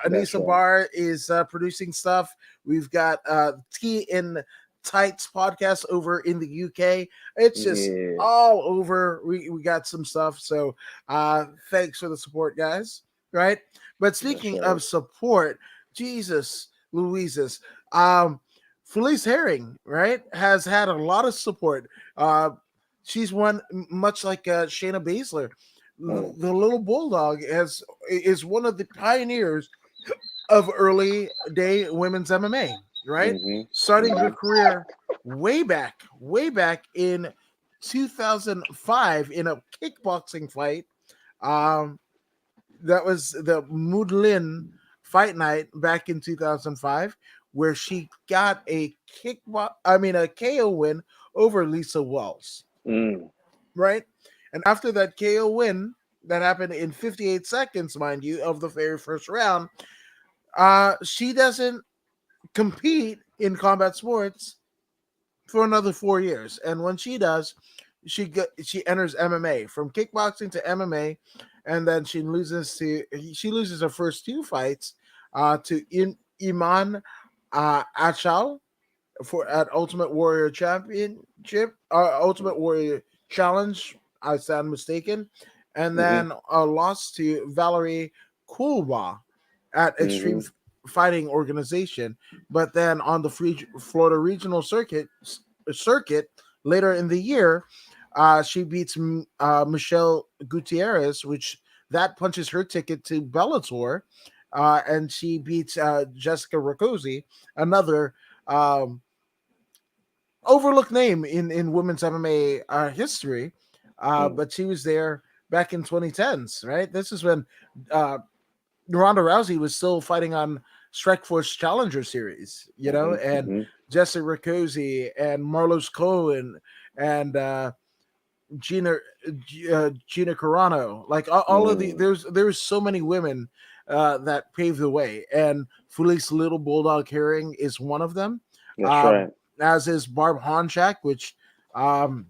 That's Anissa right. Barr is producing stuff. We've got Tea in Tights podcast over in the UK. It's just Yeah, all over. We got some stuff. So thanks for the support, guys. Right. But that's speaking right. of support, Jesus Louises, um, Felice Herring, right, has had a lot of support. Uh, she's one much like Shayna Baszler. Mm, The little bulldog is one of the pioneers of early day women's MMA, right? mm-hmm, Starting her mm-hmm, career way back in 2005 in a kickboxing fight. Um, that was the Moodlin fight night back in 2005, where she got a KO win over Lisa Wells, mm, right? And after that KO win, that happened in 58 seconds, mind you, of the very first round, she doesn't compete in combat sports for another 4 years. And when she does, she enters MMA from kickboxing to MMA, and then she loses her first two fights to Iman Achal for at Ultimate Warrior Championship, Ultimate Warrior Challenge. I stand mistaken, and mm-hmm, then a loss to Valerie Kulwa at mm-hmm, Fighting Organization. But then on the Florida Regional circuit later in the year, she beats Michelle Gutierrez, which that punches her ticket to Bellator, and she beats Jessica Rakosi, another um, overlooked name in women's MMA history, mm, but she was there back in 2010s. Right, this is when uh, Ronda Rousey was still fighting on Strikeforce Challenger Series, mm-hmm, and mm-hmm, Jessica Rakosi and Marlos Cohen and Gina Gina Carano, like all of the mm. there's so many women that paved the way, and Felice Little Bulldog Herring is one of them. That's Um, right. as is Barb Honchak, which um,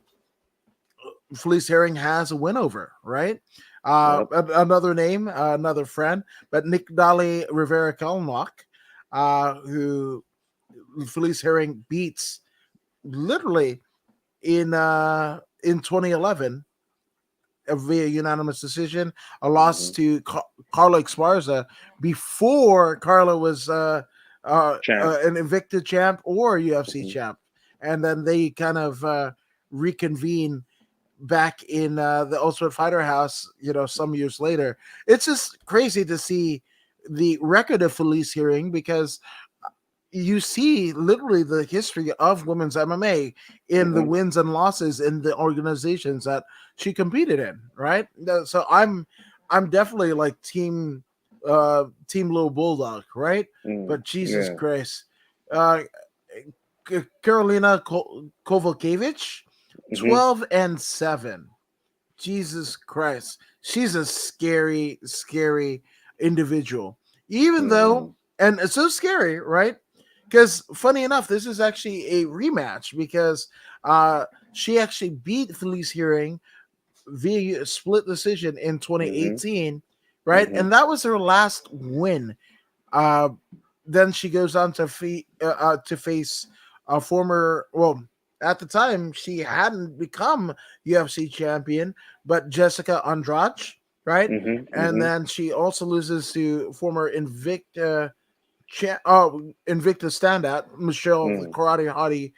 Felice Herring has a win over, right? Yep. Another name, another friend, but Nick Dolly Rivera Kelnock, who Felice Herring beats literally in 2011 via unanimous decision, a loss Mm-hmm. to Carla Esparza before Carla was Champ. an Invicta champ or UFC Mm-hmm. champ. And then they kind of reconvene back in the Ultimate Fighter House, some years later. It's just crazy to see the record of Felice Herring because you see literally the history of women's MMA in the Mm-hmm. wins and losses in the organizations that she competed in, right? So I'm definitely like team Little Bulldog, right? Mm. But Jesus Yeah. Christ, uh, Karolina Kovalkiewicz, Mm-hmm. 12-7. Jesus Christ, she's a scary individual. Even Mm-hmm. though, and it's so scary, right? Because funny enough, this is actually a rematch because she actually beat Felice Hearing via split decision in Mm-hmm. 2018, right? Mm-hmm. And that was her last win. Uh, then she goes on to face a former, well, at the time she hadn't become UFC champion, but Jessica Andrade, right? Mm-hmm. And Mm-hmm. then she also loses to former Invicta standout Michelle the Mm. Karate Hottie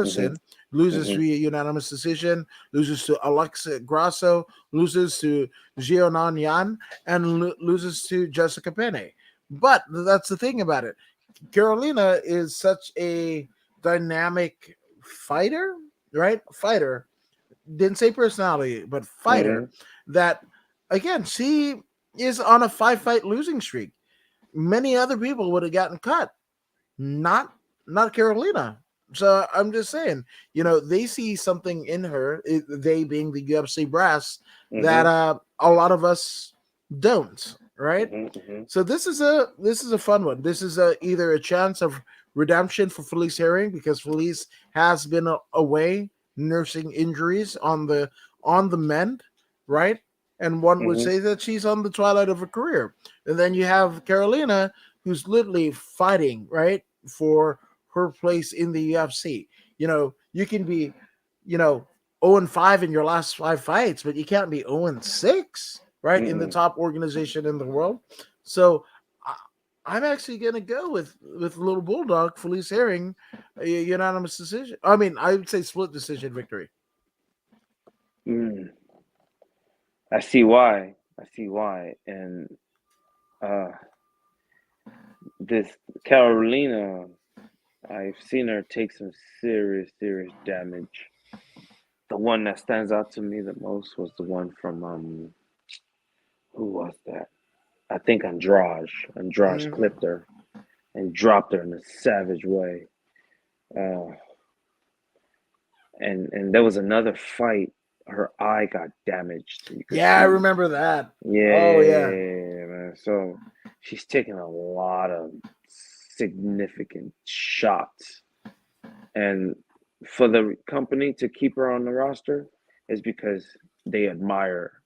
Mm-hmm. Watterson, loses Mm-hmm. via unanimous decision, loses to Alexa Grasso, loses to Xiaonan Yan, and loses to Jessica Penne. But that's the thing about it. Carolina is such a dynamic fighter, right? Fighter. Didn't say personality, but Mm-hmm. fighter. That again, she is on a 5 fight losing streak. Many other people would have gotten cut. Not Carolina. So I'm just saying, they see something in her, they being the UFC brass, that Mm-hmm. a lot of us don't, right? Mm-hmm. So this is a fun one. This is either a chance of redemption for Felice Herring because Felice has been away nursing injuries on the mend, right? and one would Mm-hmm. say that she's on the twilight of her career. And then you have Carolina, who's literally fighting right for her place in the UFC. You can be, you know, 0-5 in your last five fights, but you can't be 0-6, right, in the Mm-mm. top organization in the world. So I, I'm actually gonna go with Little Bulldog, Felice Herring, a unanimous decision. I mean, I would say split decision victory. Mm. I see why. I see why. And uh, this Carolina, I've seen her take some serious, serious damage. The one that stands out to me the most was the one from who was that? I think Andrade. Andrade Mhm. clipped her and dropped her in a savage way. Uh, and there was another fight. Her eye got damaged. You could Yeah, I see. remember that. Yeah, Oh yeah, yeah. yeah, yeah, man. So she's taking a lot of significant shots, and for the company to keep her on the roster is because they admire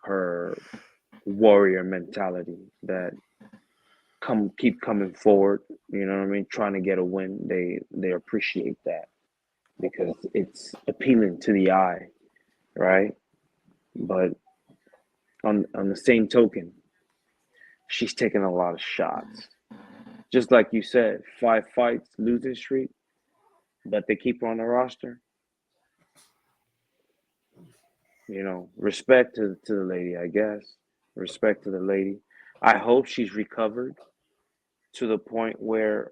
her warrior mentality that keep coming forward. You know what I mean? Trying to get a win. They appreciate that because it's appealing to the eye, right? But on the same token, she's taking a lot of shots. Just like you said, 5 fights, losing streak, but they keep her on the roster. Respect to the lady, I guess. Respect to the lady. I hope she's recovered to the point where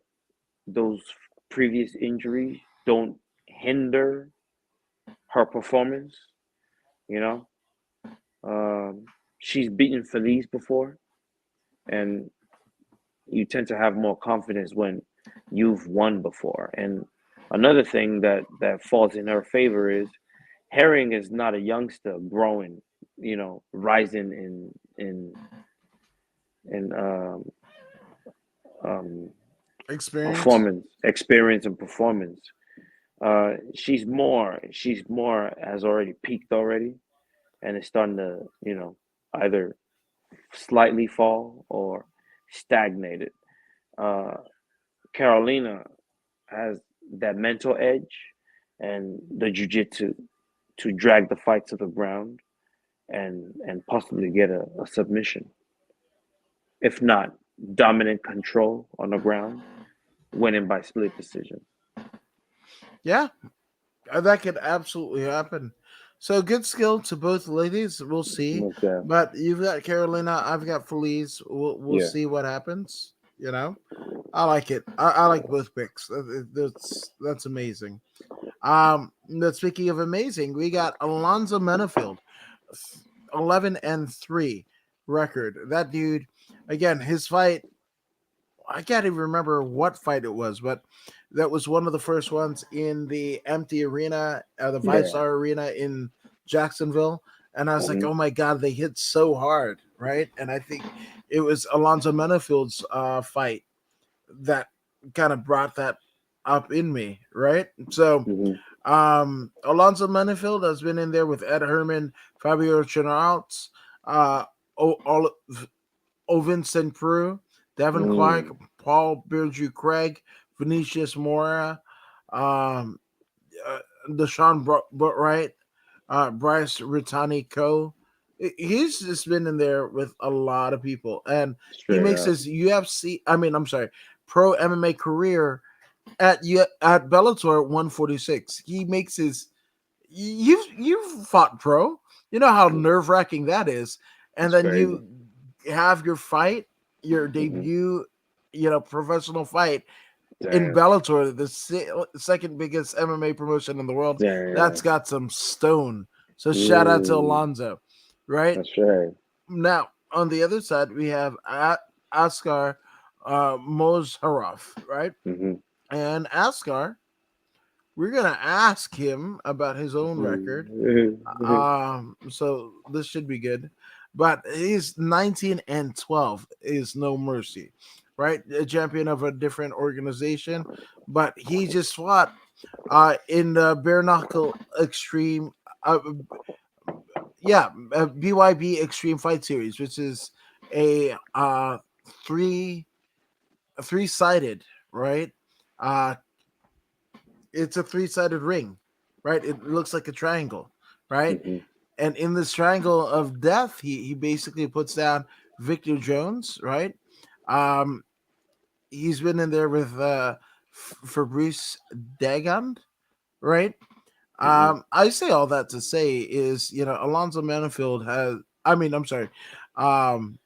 those previous injuries don't hinder her performance. You know, she's beaten Felice before, and you tend to have more confidence when you've won before. And another thing that falls in her favor is Herring is not a youngster growing, rising in um, Experience. performance, experience, and performance. She's more has already peaked already, and is starting to either slightly fall or stagnated. Uh, Carolina has that mental edge and the jujitsu to drag the fight to the ground and possibly get a submission. If not, dominant control on the ground, winning by split decision. Yeah, that could absolutely happen. So good skill to both ladies. We'll see. Most deaf. But you've got Carolina. I've got Felice. We'll Yeah. see what happens. I like it. I like both picks. That's amazing. But speaking of amazing, we got Alonzo Menafield, 11-3 record. That dude, again, his fight. I can't even remember what fight it was, but that was one of the first ones in the empty arena, the Five Yeah. Star Arena in Jacksonville. And I was like, Hmm. oh my God, they hit so hard, right? And I think it was Alonzo Menafield's fight that kind of brought that up in me, right? So Hmm. Alonzo Menafield has been in there with Ed Herman, Fabio Chenarts, uh, Vincent Prue, Devin Clark, Mm. Paul Birju Craig, Vinicius Mora, um, uh, Deshaun Buttright, Bryce Ritani Co. He's just been in there with a lot of people, and he Straight makes up. his UFC. I mean, I'm sorry, pro MMA career at Bellator 146. He makes his. You've fought pro. You know how nerve wracking that is, and It's then crazy. you have your fight, your Hmm. debut, professional fight in Damn. Bellator, the second biggest MMA promotion in the world. That's Damn. got some stone. So shout out to Ooh. Alonzo, right? That's right. Now on the other side we have Askar Mozharov, right? Hmm. And Askar, we're gonna ask him about his own record. So this should be good. But he's 19-12 is no mercy, right? A champion of a different organization, but he just fought in the bare knuckle extreme. Uh, yeah, BYB Extreme Fight Series, which is a three three-sided, right? Uh, it's a three-sided ring, right? It looks like a triangle, right? Mm-hmm. And in this triangle of death, he basically puts down Victor Jones, right? Um, he's been in there with Fabrice Dagand, right? Mm-hmm. I say all that to say is, Alonzo Manifield has. I mean, I'm sorry. Um,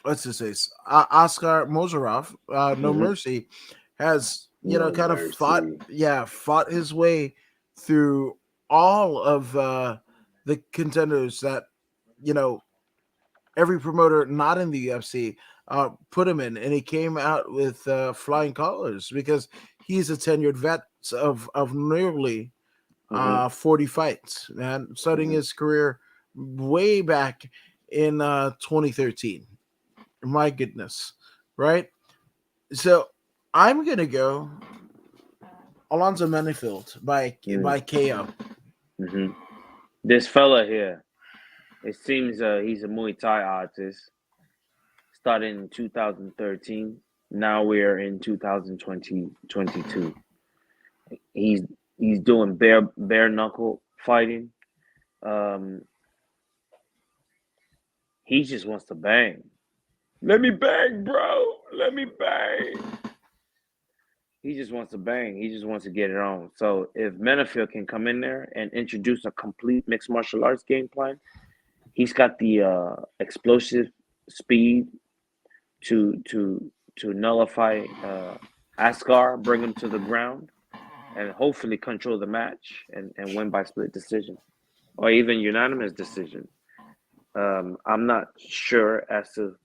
what's his face? Oscar Mozarov, No Mm-hmm. Mercy, has No kind of mercy. fought his way through all of the contenders that you know every promoter not in the UFC put him in, and he came out with flying colors because he's a tenured vet of nearly Mm-hmm. 40 fights, man, starting Mm-hmm. his career way back in 2013. My goodness, right? So I'm gonna go Alonzo Manifield by KO. Mm-hmm. This fella here, it seems he's a Muay Thai artist. Started in 2013. Now we're in 2022. He's he's doing bare knuckle fighting. Um, he just wants to bang. Let me bang, bro. Let me bang. He just wants to bang. He just wants to get it on. So if Menafield can come in there and introduce a complete mixed martial arts game plan, he's got the explosive speed to nullify Ascar, bring him to the ground, and hopefully control the match and win by split decision or even unanimous decision. I'm not sure as to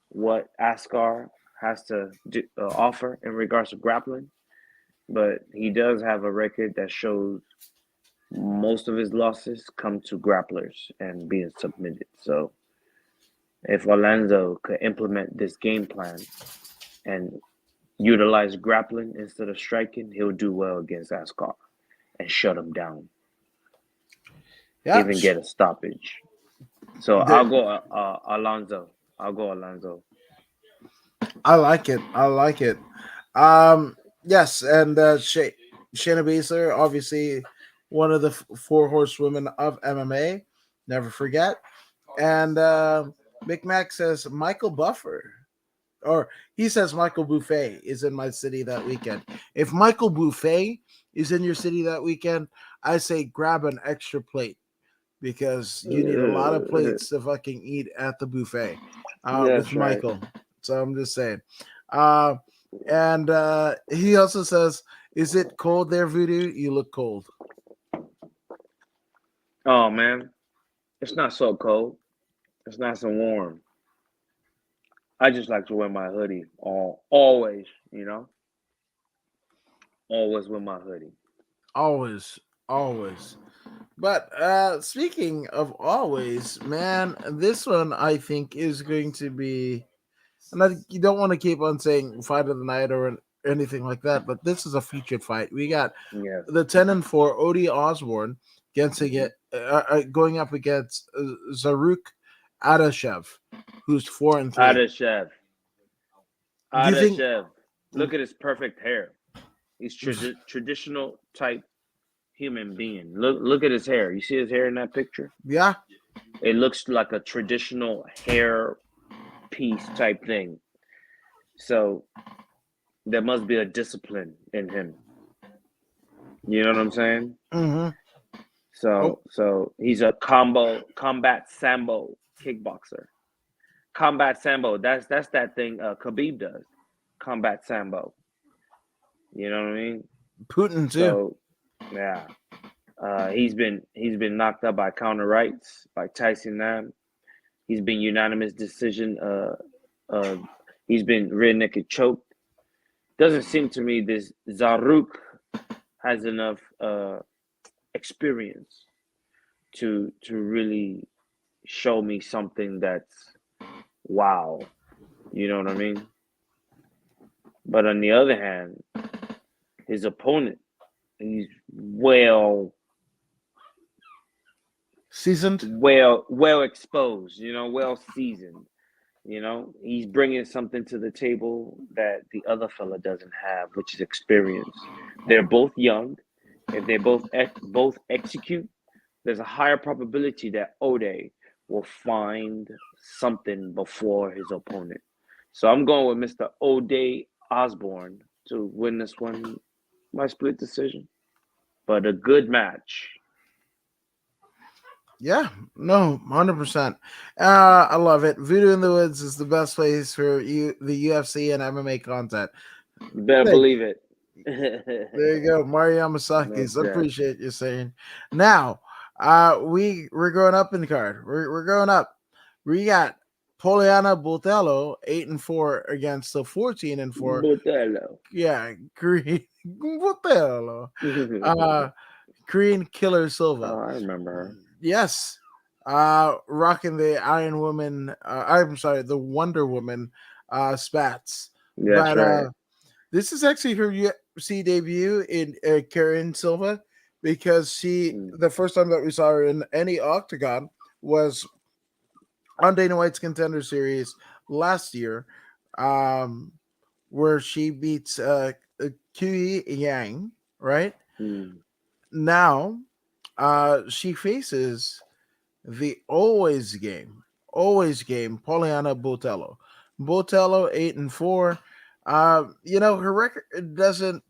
what Ascar has to offer in regards to grappling, but he does have a record that shows most of his losses come to grapplers and being submitted. So if Orlando could implement this game plan and utilize grappling instead of striking, he'll do well against Ascar and shut him down, Yeah, even get a stoppage. So I'll go Alonzo. I'll go Alonzo. I like it. I like it. Yes, and Shayna Baszler, obviously one of the four horsewomen of MMA. Never forget. And Mick Mac says Michael Buffer, or he says Michael Buffet is in my city that weekend. If Michael Buffet is in your city that weekend, I say grab an extra plate because you need a lot of plates to fucking eat at the buffet with That's right. Michael. So I'm just saying. Uh, and he also says, "Is it cold there, Voodoo? You look cold." Oh man, it's not so cold. It's nice and warm. I just like to wear my hoodie always, always with my hoodie. Always, always. But speaking of always, man, this one I think is going to be. And you don't want to keep on saying fight of the night or anything like that, but this is a featured fight. We got Yes. the 10-4 Odie Osborne going up against Zaruk Adashev, who's 4-3. Adeshev. Do you think? Adeshev. Look at his perfect hair. He's traditional type human being. Look at his hair. You see his hair in that picture? Yeah, It looks like a traditional hair piece type thing. So there must be a discipline in him. You know what I'm saying? mm-hmm. Oh, So he's a combat sambo kickboxer. Combat sambo. That's that thing Khabib does. Combat sambo. You know what I mean? Putin too. So yeah. He's been knocked out by counter rights by Tyson Nam. He's been unanimous decision. Uh, he's been rear naked choked. Doesn't seem to me this Zaruk has enough experience to really show me something that's wow. You know what I mean? But on the other hand, his opponent, he's well Seasoned. well exposed, well seasoned. He's bringing something to the table that the other fella doesn't have, which is experience. They're both young. If they both execute, there's a higher probability that Ode will find something before his opponent. So I'm going with Mr. Ode Osborne to win this one by split decision. But a good match. Yeah, no, 100%. I love it. Voodoo in the Woods is the best place for the UFC and MMA content. You better Thank believe you. it. There you go, Mario Yamasakis. I That. appreciate you saying. Now, we're going up in the card. We're going up. We got Poliana Botello 8-4 against the 14-4. Botello. Yeah, Korean Botello. Korean Killer Silva. I remember her. Yes. Rocking the Iron Woman. I'm sorry, the Wonder Woman spats. Yeah, that's But right. this is actually her UFC debut in Karen Silva because the first time that we saw her in any octagon was on Dana White's Contender Series last year, where she beats Kui Yang, right? Now, she faces the always game, Poliana Botello. Botello 8-4. Her record doesn't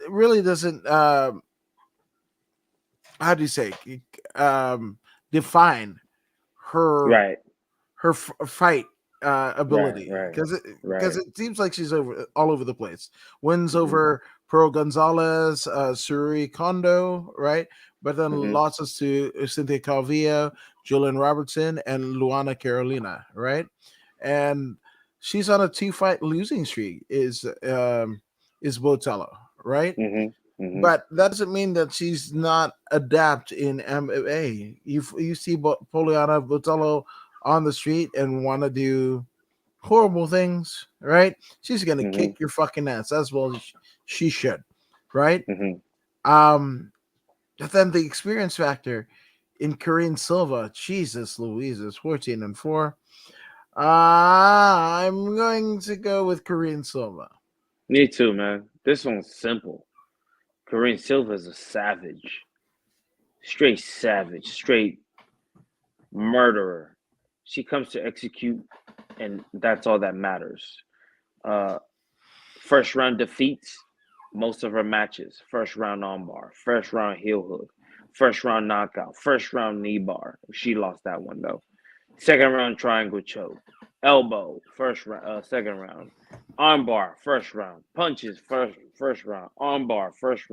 really doesn't how do you say define her Right, fight ability right, because right. it seems like she's all over the place. Wins Mm-hmm, over Pearl Gonzalez, Suri Kondo, right? But then mm-hmm, losses to Cynthia Calvillo, Julian Robertson, and Luana Carolina, right? And she's on a 2-fight losing streak. Is Botello, right? mm-hmm, mm-hmm, But that doesn't mean that she's not adept in MMA. You see Poliana Botello on the street and want to do horrible things, right? She's gonna mm-hmm, kick your fucking ass as well as she should, right? mm-hmm. But then the experience factor in Korean Silva, Jesus Louises, 14-4. I'm going to go with Korean Silva. Me too, man. This one's simple. Corinne Silva is a savage. Straight savage. Straight murderer. She comes to execute, and that's all that matters. Uh, First round defeats, most of her matches. First round armbar, first round heel hook, first round knockout, first round knee bar. She lost that one though. Second round triangle choke, elbow, second round, armbar, first round, punches, first round, armbar, first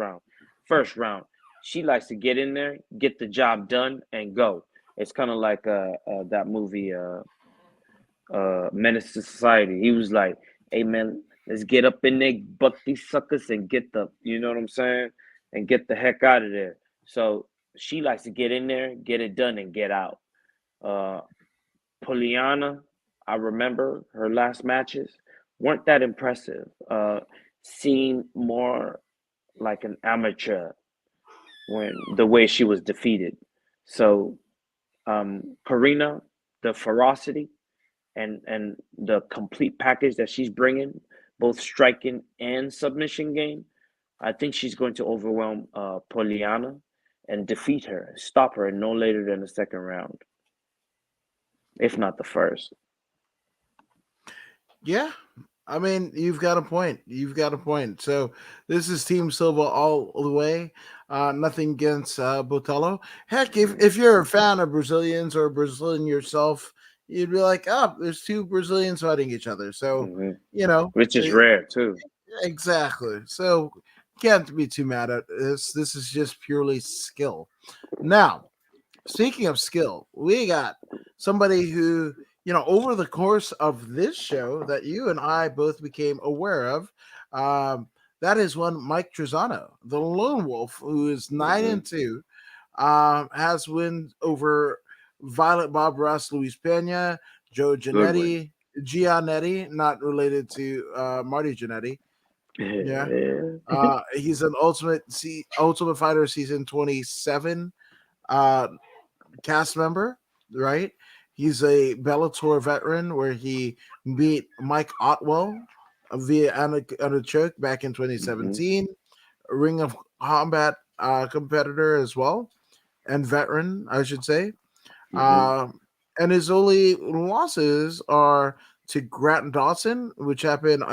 round. She likes to get in there, get the job done, and go. It's kind of like that movie, Menace to Society. He was like, "Hey man, let's get up in there, buck these suckers, and you know what I'm saying, and get the heck out of there." So she likes to get in there, get it done, and get out. Uh, Poliana, I remember her last matches weren't that impressive. Seemed more like an amateur when the way she was defeated. So Karina, the ferocity and the complete package that she's bringing, both striking and submission game, I think she's going to overwhelm Poliana and defeat her, stop her no later than the second round, if not the first. Yeah, I mean, you've got a point. You've got a point. So this is Team Silva all the way. Nothing against Botello. Heck, if you're a fan of Brazilians or Brazilian yourself, you'd be like, oh, there's two Brazilians fighting each other. So, Mm-hmm. you know, Which is rare too. exactly. So can't be too mad at this. This is just purely skill. Now, speaking of skill, we got somebody who, over the course of this show that you and I both became aware of. That is one Mike Trezano, the lone wolf, who is 9-2, has wins over Violet Bob Ross, Luis Pena, Joe Good one. Giannetti, not related to Marty Jannetty. Yeah. Yeah. He's an Ultimate Fighter season 27. cast member, right? He's a Bellator veteran where he beat Mike Otwell via under choke back in Mm-hmm. 2017. A Ring of Combat competitor as well, and veteran, I should say. Mm-hmm. Uh, and his only losses are to Grant Dawson, which happened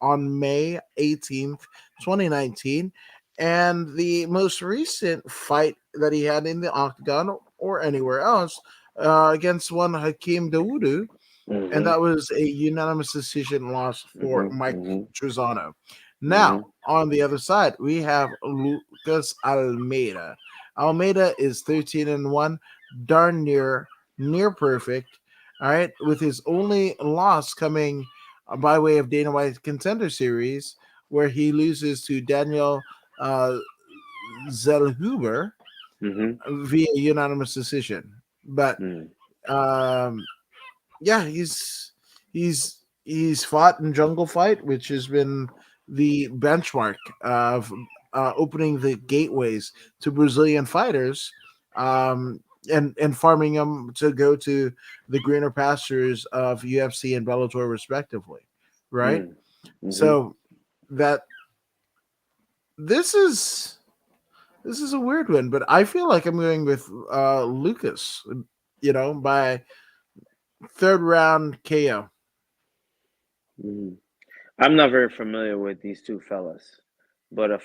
on May 18th, 2019. And the most recent fight that he had in the octagon or anywhere else against one Hakeem Dawodu, and Mm-hmm. that was a unanimous decision loss for Mike Mm-hmm. Trezano. Mm-hmm. Now, on the other side, we have Lucas Almeida. Almeida is 13-1, darn near perfect. All right, with his only loss coming by way of Dana White Contender Series, where he loses to Daniel uh, Zellhuber Mm-hmm. via unanimous decision. But Mm. um, yeah, he's fought in Jungle Fight, which has been the benchmark of opening the gateways to Brazilian fighters, and farming them to go to the greener pastures of UFC and Bellator, respectively. Right. Mm. Mm-hmm. So that this is this is a weird one, but I feel like I'm going with Lucas. By third round KO. Mm. I'm not very familiar with these two fellas, but a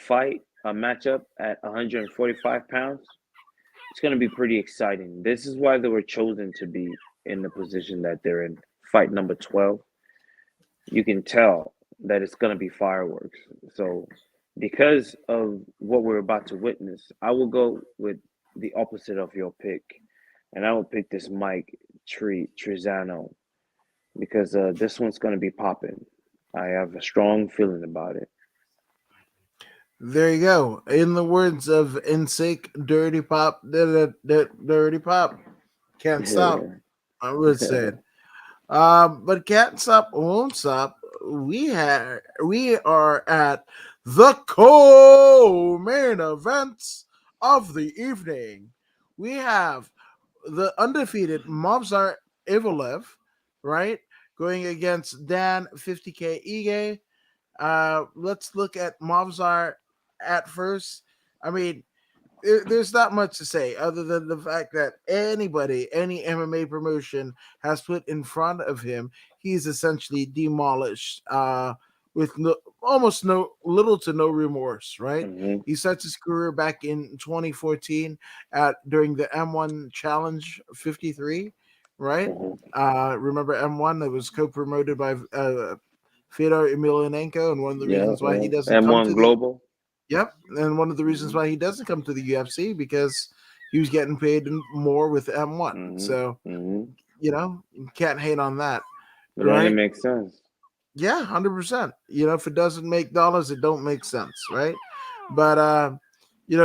matchup at 145 pounds, it's going to be pretty exciting. This is why they were chosen to be in the position that they're in. Fight number 12. You can tell that it's going to be fireworks. So, because of what we're about to witness, I will go with the opposite of your pick, and I will pick this Mike Trizano because this one's going to be popping. I have a strong feeling about it. There you go. In the words of NSYNC, "Dirty Pop, Dirty Pop, can't stop." I would say it. But can't stop, won't stop. We are at the co-main events of the evening. We have the undefeated Mobsar Ivalev, right, going against Dan 50K Ige. Let's look at Mobsar at first. I mean, there's not much to say other than the fact that any MMA promotion has put in front of him, he's essentially demolished with almost no little to no remorse. Right? Hmm. He starts his career back in 2014 at during the M1 Challenge 53. Right? Hmm. Remember M1 that was co-promoted by Fedor Emelianenko, and one of the Yeah, reasons why he doesn't come M1 to the Global. Yep, and one of the reasons Hmm. why he doesn't come to the UFC because he was getting paid more with M1. Hmm. So Hmm. you can't hate on that, It only right? makes sense. Yeah, 100%. If it doesn't make dollars, it don't make sense, right? But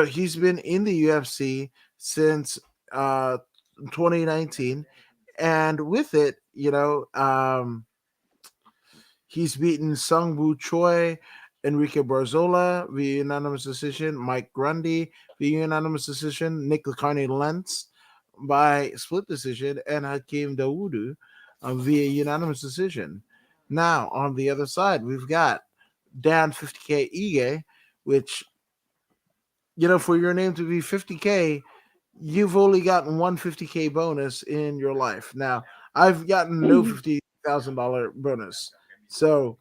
he's been in the UFC since 2019, and with it, he's beaten Sung Woo Choi, Enrique Barzola via unanimous decision, Mike Grundy via unanimous decision, Nick Carney Lentz by split decision, and Hakeem Dawodu via unanimous decision. Now, on the other side, we've got Dan 50K Ige, which, for your name to be 50K, you've only gotten one 50K bonus in your life. Now, I've gotten no $50,000 bonus. So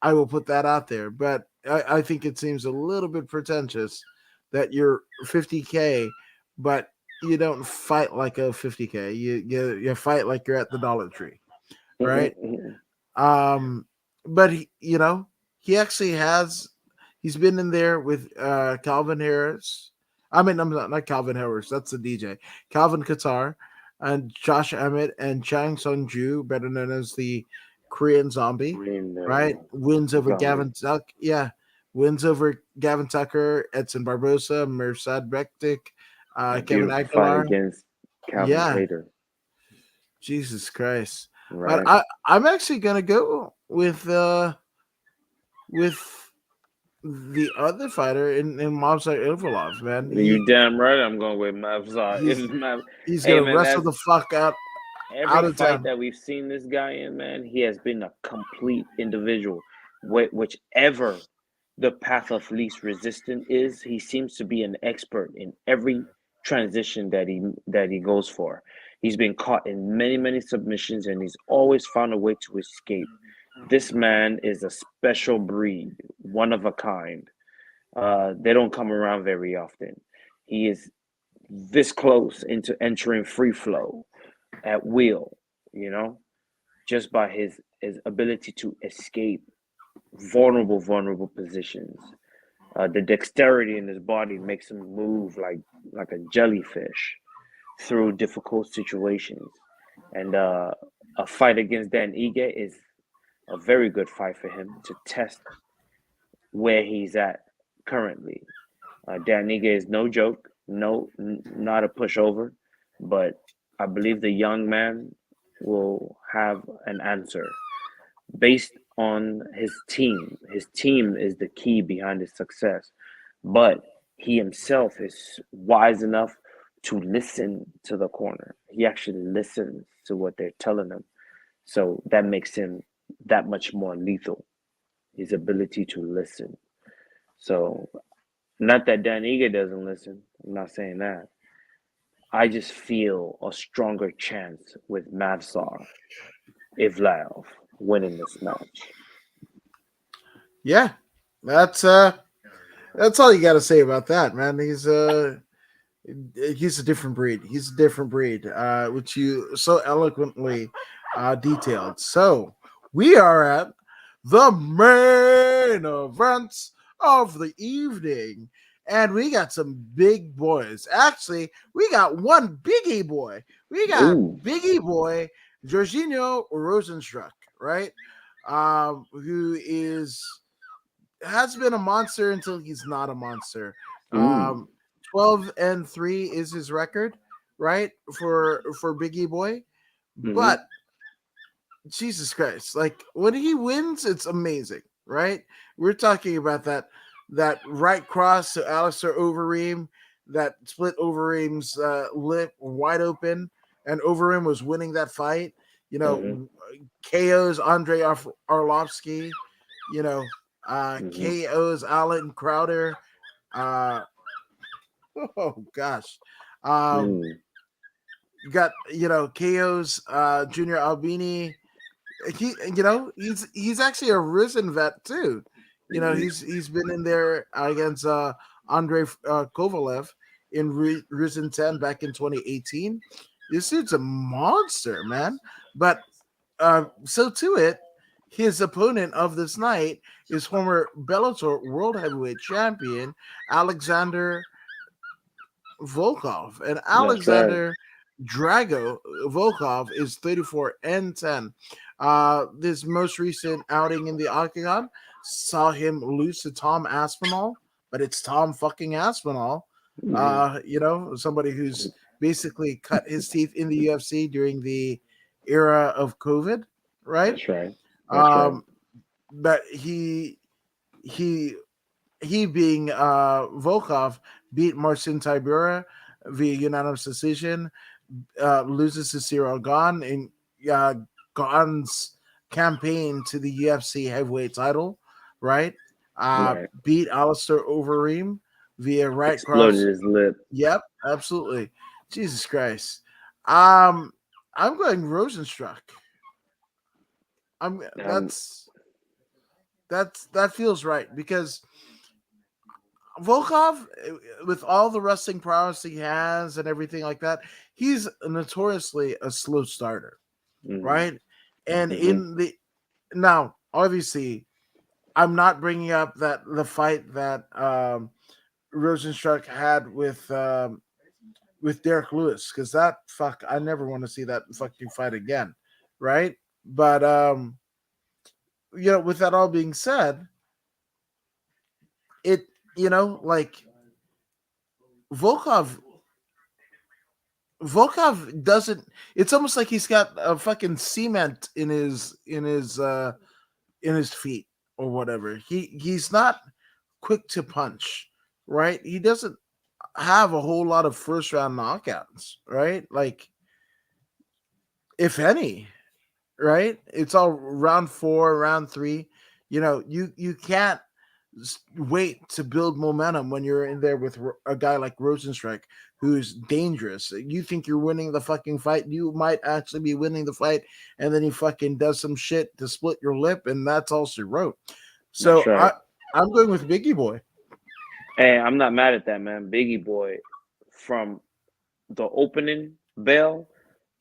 I will put that out there. But I think it seems a little bit pretentious that you're 50K, but you don't fight like a 50K. You fight like you're at the Dollar Tree, right? Um, but he actually has. He's been in there with Calvin Harris. I mean, I'm not Calvin Harris. That's the DJ. Calvin Qatar and Josh Emmett and Chang Sung Ju, better known as the Korean Zombie, Green right? Wins over Zombie. Gavin Tuck. Yeah, wins over Gavin Tucker, Edson Barbosa, Mirsad Bektik, A Kevin beautiful fight Aguilar. against Calvin Yeah, Cater, Jesus Christ. But right? I'm actually gonna go with the other fighter in Movsar Ilvalov, man. You damn right I'm going with Mavzar. He's he's Hey gonna man, wrestle that's the fuck every out of fight town. that we've seen this guy in, man, he has been a complete individual. Whichever the path of least resistance is, he seems to be an expert in every transition that he goes for. He's been caught in many submissions, and he's always found a way to escape. This man is a special breed, one of a kind. They don't come around very often. He is this close into entering free flow at will, you know, just by his ability to escape vulnerable positions. The dexterity in his body makes him move like a jellyfish through difficult situations. And a fight against Dan Ige is a very good fight for him to test where he's at currently. Dan Ige is no joke, not a pushover, but I believe the young man will have an answer based on his team. His team is the key behind his success, but he himself is wise enough to listen to the corner. He actually listens to what they're telling him. So that makes him that much more lethal, his ability to listen. So, not that Dan Ige doesn't listen, I'm not saying that. I just feel a stronger chance with Mavsar Ivlaov winning this match. Yeah, that's all you got to say about that, man. He's a different breed. He's a different breed, which you so eloquently detailed. So we are at the main events of the evening, and we got some big boys. Actually, we got one biggie boy. We got Ooh. biggie boy Jorginho Rozenstruik, right? Who has been a monster until he's not a monster. Mm. 12-3 is his record, right? For Biggie Boy. Mm-hmm. But Jesus Christ, like when he wins, it's amazing, right? We're talking about that right cross to Alistair Overeem, that split Overeem's lip wide open, and Overeem was winning that fight. You Mm-hmm. know, KO's Andre Arlovsky, you know, Mm-hmm. KO's Alan Crowder. Uh, oh gosh, um, Mm. you got KO's Junior Albini. He's actually a risen vet too. He's been in there against Andrei Kovalev in Risen 10 back in 2018. This dude's a monster, man. But so to it, his opponent of this night is former Bellator World Heavyweight Champion Alexander Volkov, and That's right. Alexander Drago Volkov is 34-10. This most recent outing in the octagon saw him lose to Tom Aspinall, but it's Tom fucking Aspinall. Mm-hmm. Somebody who's basically cut his teeth in the UFC during the era of COVID, right? That's right. That's right. Um, but he being Volkov beat Marcin Tybura via unanimous decision, loses to Cyril Gahn in Gahn's campaign to the UFC heavyweight title, right? Right. Beat Alistair Overeem via right Exploded cross. his lip. Yep, absolutely. Jesus Christ. I'm going Rozenstruik. I'm Um, that feels right because Volkov, with all the wrestling prowess he has and everything like that, he's notoriously a slow starter, mm-hmm. right? And Mm-hmm. in the now, obviously, I'm not bringing up the fight that Rozenstruik had with Derek Lewis because I never want to see that fucking fight again, right? But with that all being said, it like Volkov Volkov doesn't. It's almost like he's got a fucking cement in his feet or whatever. He's not quick to punch, right? He doesn't have a whole lot of first round knockouts, right? Like, if any, right? It's all round 4, round 3. You can't wait to build momentum when you're in there with a guy like Rozenstruik, who's dangerous. You think you're winning the fucking fight, you might actually be winning the fight, and then he fucking does some shit to split your lip, and that's all she wrote. That's So right. I'm going with Biggie Boy. And I'm not mad at that, man. Biggie Boy, from the opening bell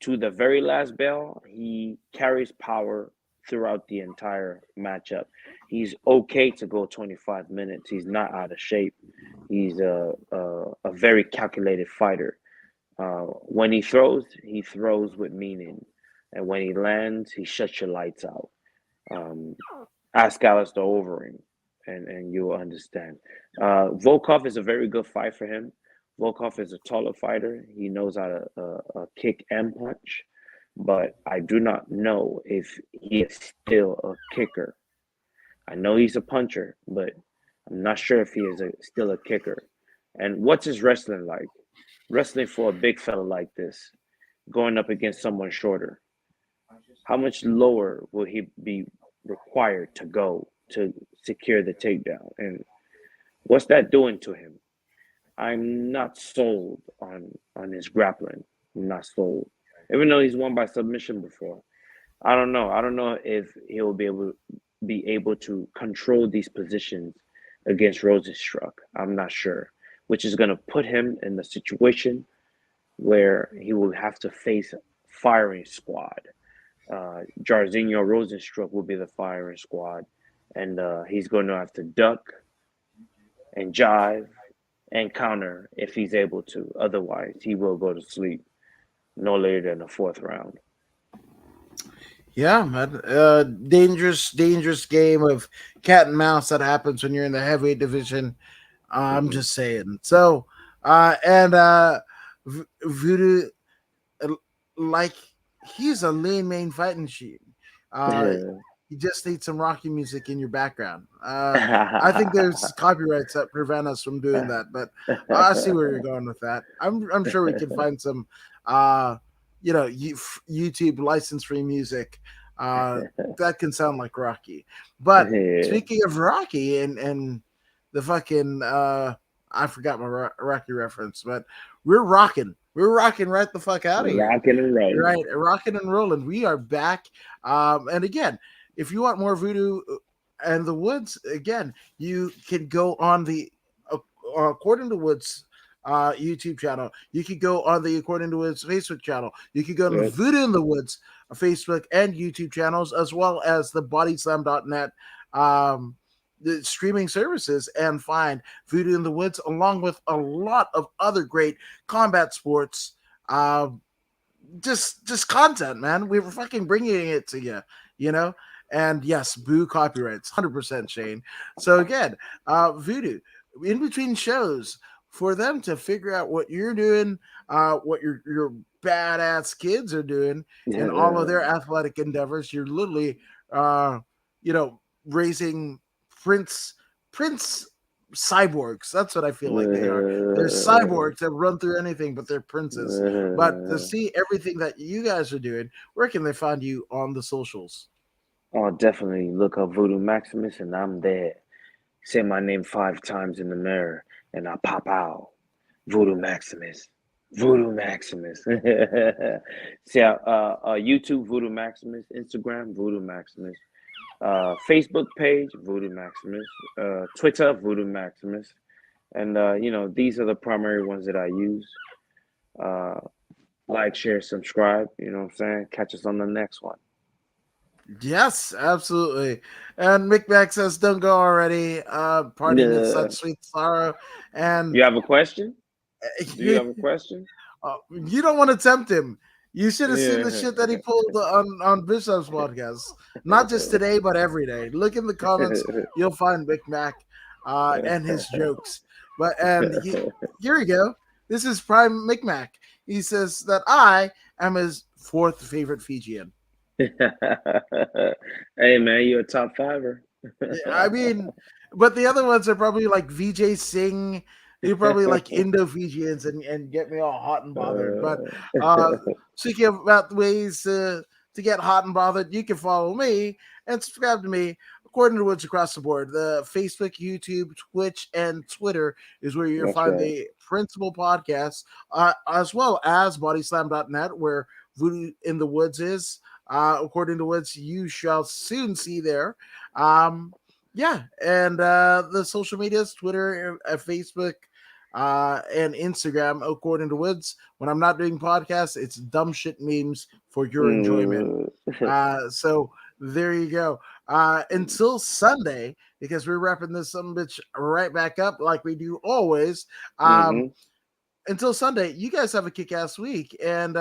to the very last bell, he carries power throughout the entire matchup. He's okay to go 25 minutes. He's not out of shape. He's a very calculated fighter. When he throws with meaning. And when he lands, he shuts your lights out. Um, Ask Alistair Overeem, and you will understand. Volkov is a very good fight for him. Volkov is a taller fighter. He knows how to kick and punch, but I do not know if he is still a kicker. I know he's a puncher, but I'm not sure if he is still a kicker. And what's his wrestling like? Wrestling for a big fella like this, going up against someone shorter. How much lower will he be required to go to secure the takedown? And what's that doing to him? I'm not sold on his grappling. I'm not sold. Even though he's won by submission before. I don't know. I don't know if he'll be able to control these positions against Rozenstruik. I'm not sure. Which is gonna put him in the situation where he will have to face firing squad. Jairzinho Rozenstruik will be the firing squad, and he's going to have to duck and jive and counter if he's able to. Otherwise, he will go to sleep no later than the 4th round. Yeah, man. Dangerous game of cat and mouse that happens when you're in the heavyweight division. I'm Mm-hmm. just saying. So, and Voodoo, uh, like, he's a lean main fighting machine. Uh, you just need some Rocky music in your background. I think there's copyrights that prevent us from doing that, but I see where you're going with that. I'm sure we can find some, YouTube license free music that can sound like Rocky. But Yeah. speaking of Rocky and the fucking I forgot my Rocky reference, but we're rocking. We're rocking right the fuck out of here. Rocking and rolling. Right, rocking and rolling. We are back. And again, if you want more Voodoo and the Woods, again, you can go on the According to Woods YouTube channel. You could go on the According to Woods Facebook channel. You could go to the Yep. Voodoo in the Woods Facebook and YouTube channels, as well as the bodyslam.net the streaming services, and find Voodoo in the Woods along with a lot of other great combat sports just content, man. We were fucking bringing it to you. And yes, boo copyrights, 100% Shane. So again, Voodoo, in between shows, for them to figure out what you're doing, what your badass kids are doing in all of their athletic endeavors. You're literally, uh, raising prince cyborgs. That's what I feel like they are. They're cyborgs that run through anything, but they're princes. But to see everything that you guys are doing, where can they find you on the socials? Oh, definitely look up Voodoo Maximus, and I'm there. Say my name 5 times in the mirror, and I pop out. Voodoo Maximus. Voodoo Maximus. See, YouTube Voodoo Maximus, Instagram Voodoo Maximus, Facebook page Voodoo Maximus, Twitter Voodoo Maximus, and these are the primary ones that I use. Uh, like, share, subscribe. You know what I'm saying? Catch us on the next one. Yes, absolutely. And Mick Mac says, "Don't go already. Parting in such sweet sorrow." And You have a question? Do you have a question? you don't want to tempt him. You should have seen the Yeah. shit that he pulled on Bishop's podcast. Not just today, but every day. Look in the comments. You'll find Mick Mac and his jokes. Here we go. This is Prime Mick Mac. He says that I am his 4th favorite Fijian. Hey man, you're a top fiver. I mean, But the other ones are probably like VJ Singh. You're probably like Indo Fijians and get me all hot and bothered. But uh, speaking about ways to get hot and bothered, you can follow me and subscribe to me according to Woods across the board. The Facebook, YouTube, Twitch, and Twitter is where you'll That's find right. the principal podcasts, as well as bodyslam.net, where Voodoo in the Woods is. According to Woods, you shall soon see there. Yeah, and the social medias, Twitter, Facebook, and Instagram, according to Woods. When I'm not doing podcasts, it's dumb shit memes for your enjoyment. Mm. So there you go. Until Sunday, because we're wrapping this some bitch right back up like we do always. Mm-hmm. Until Sunday, you guys have a kick-ass week, and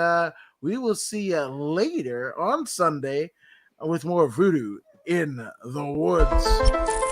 we will see you later on Sunday with more Voodoo in the Woods.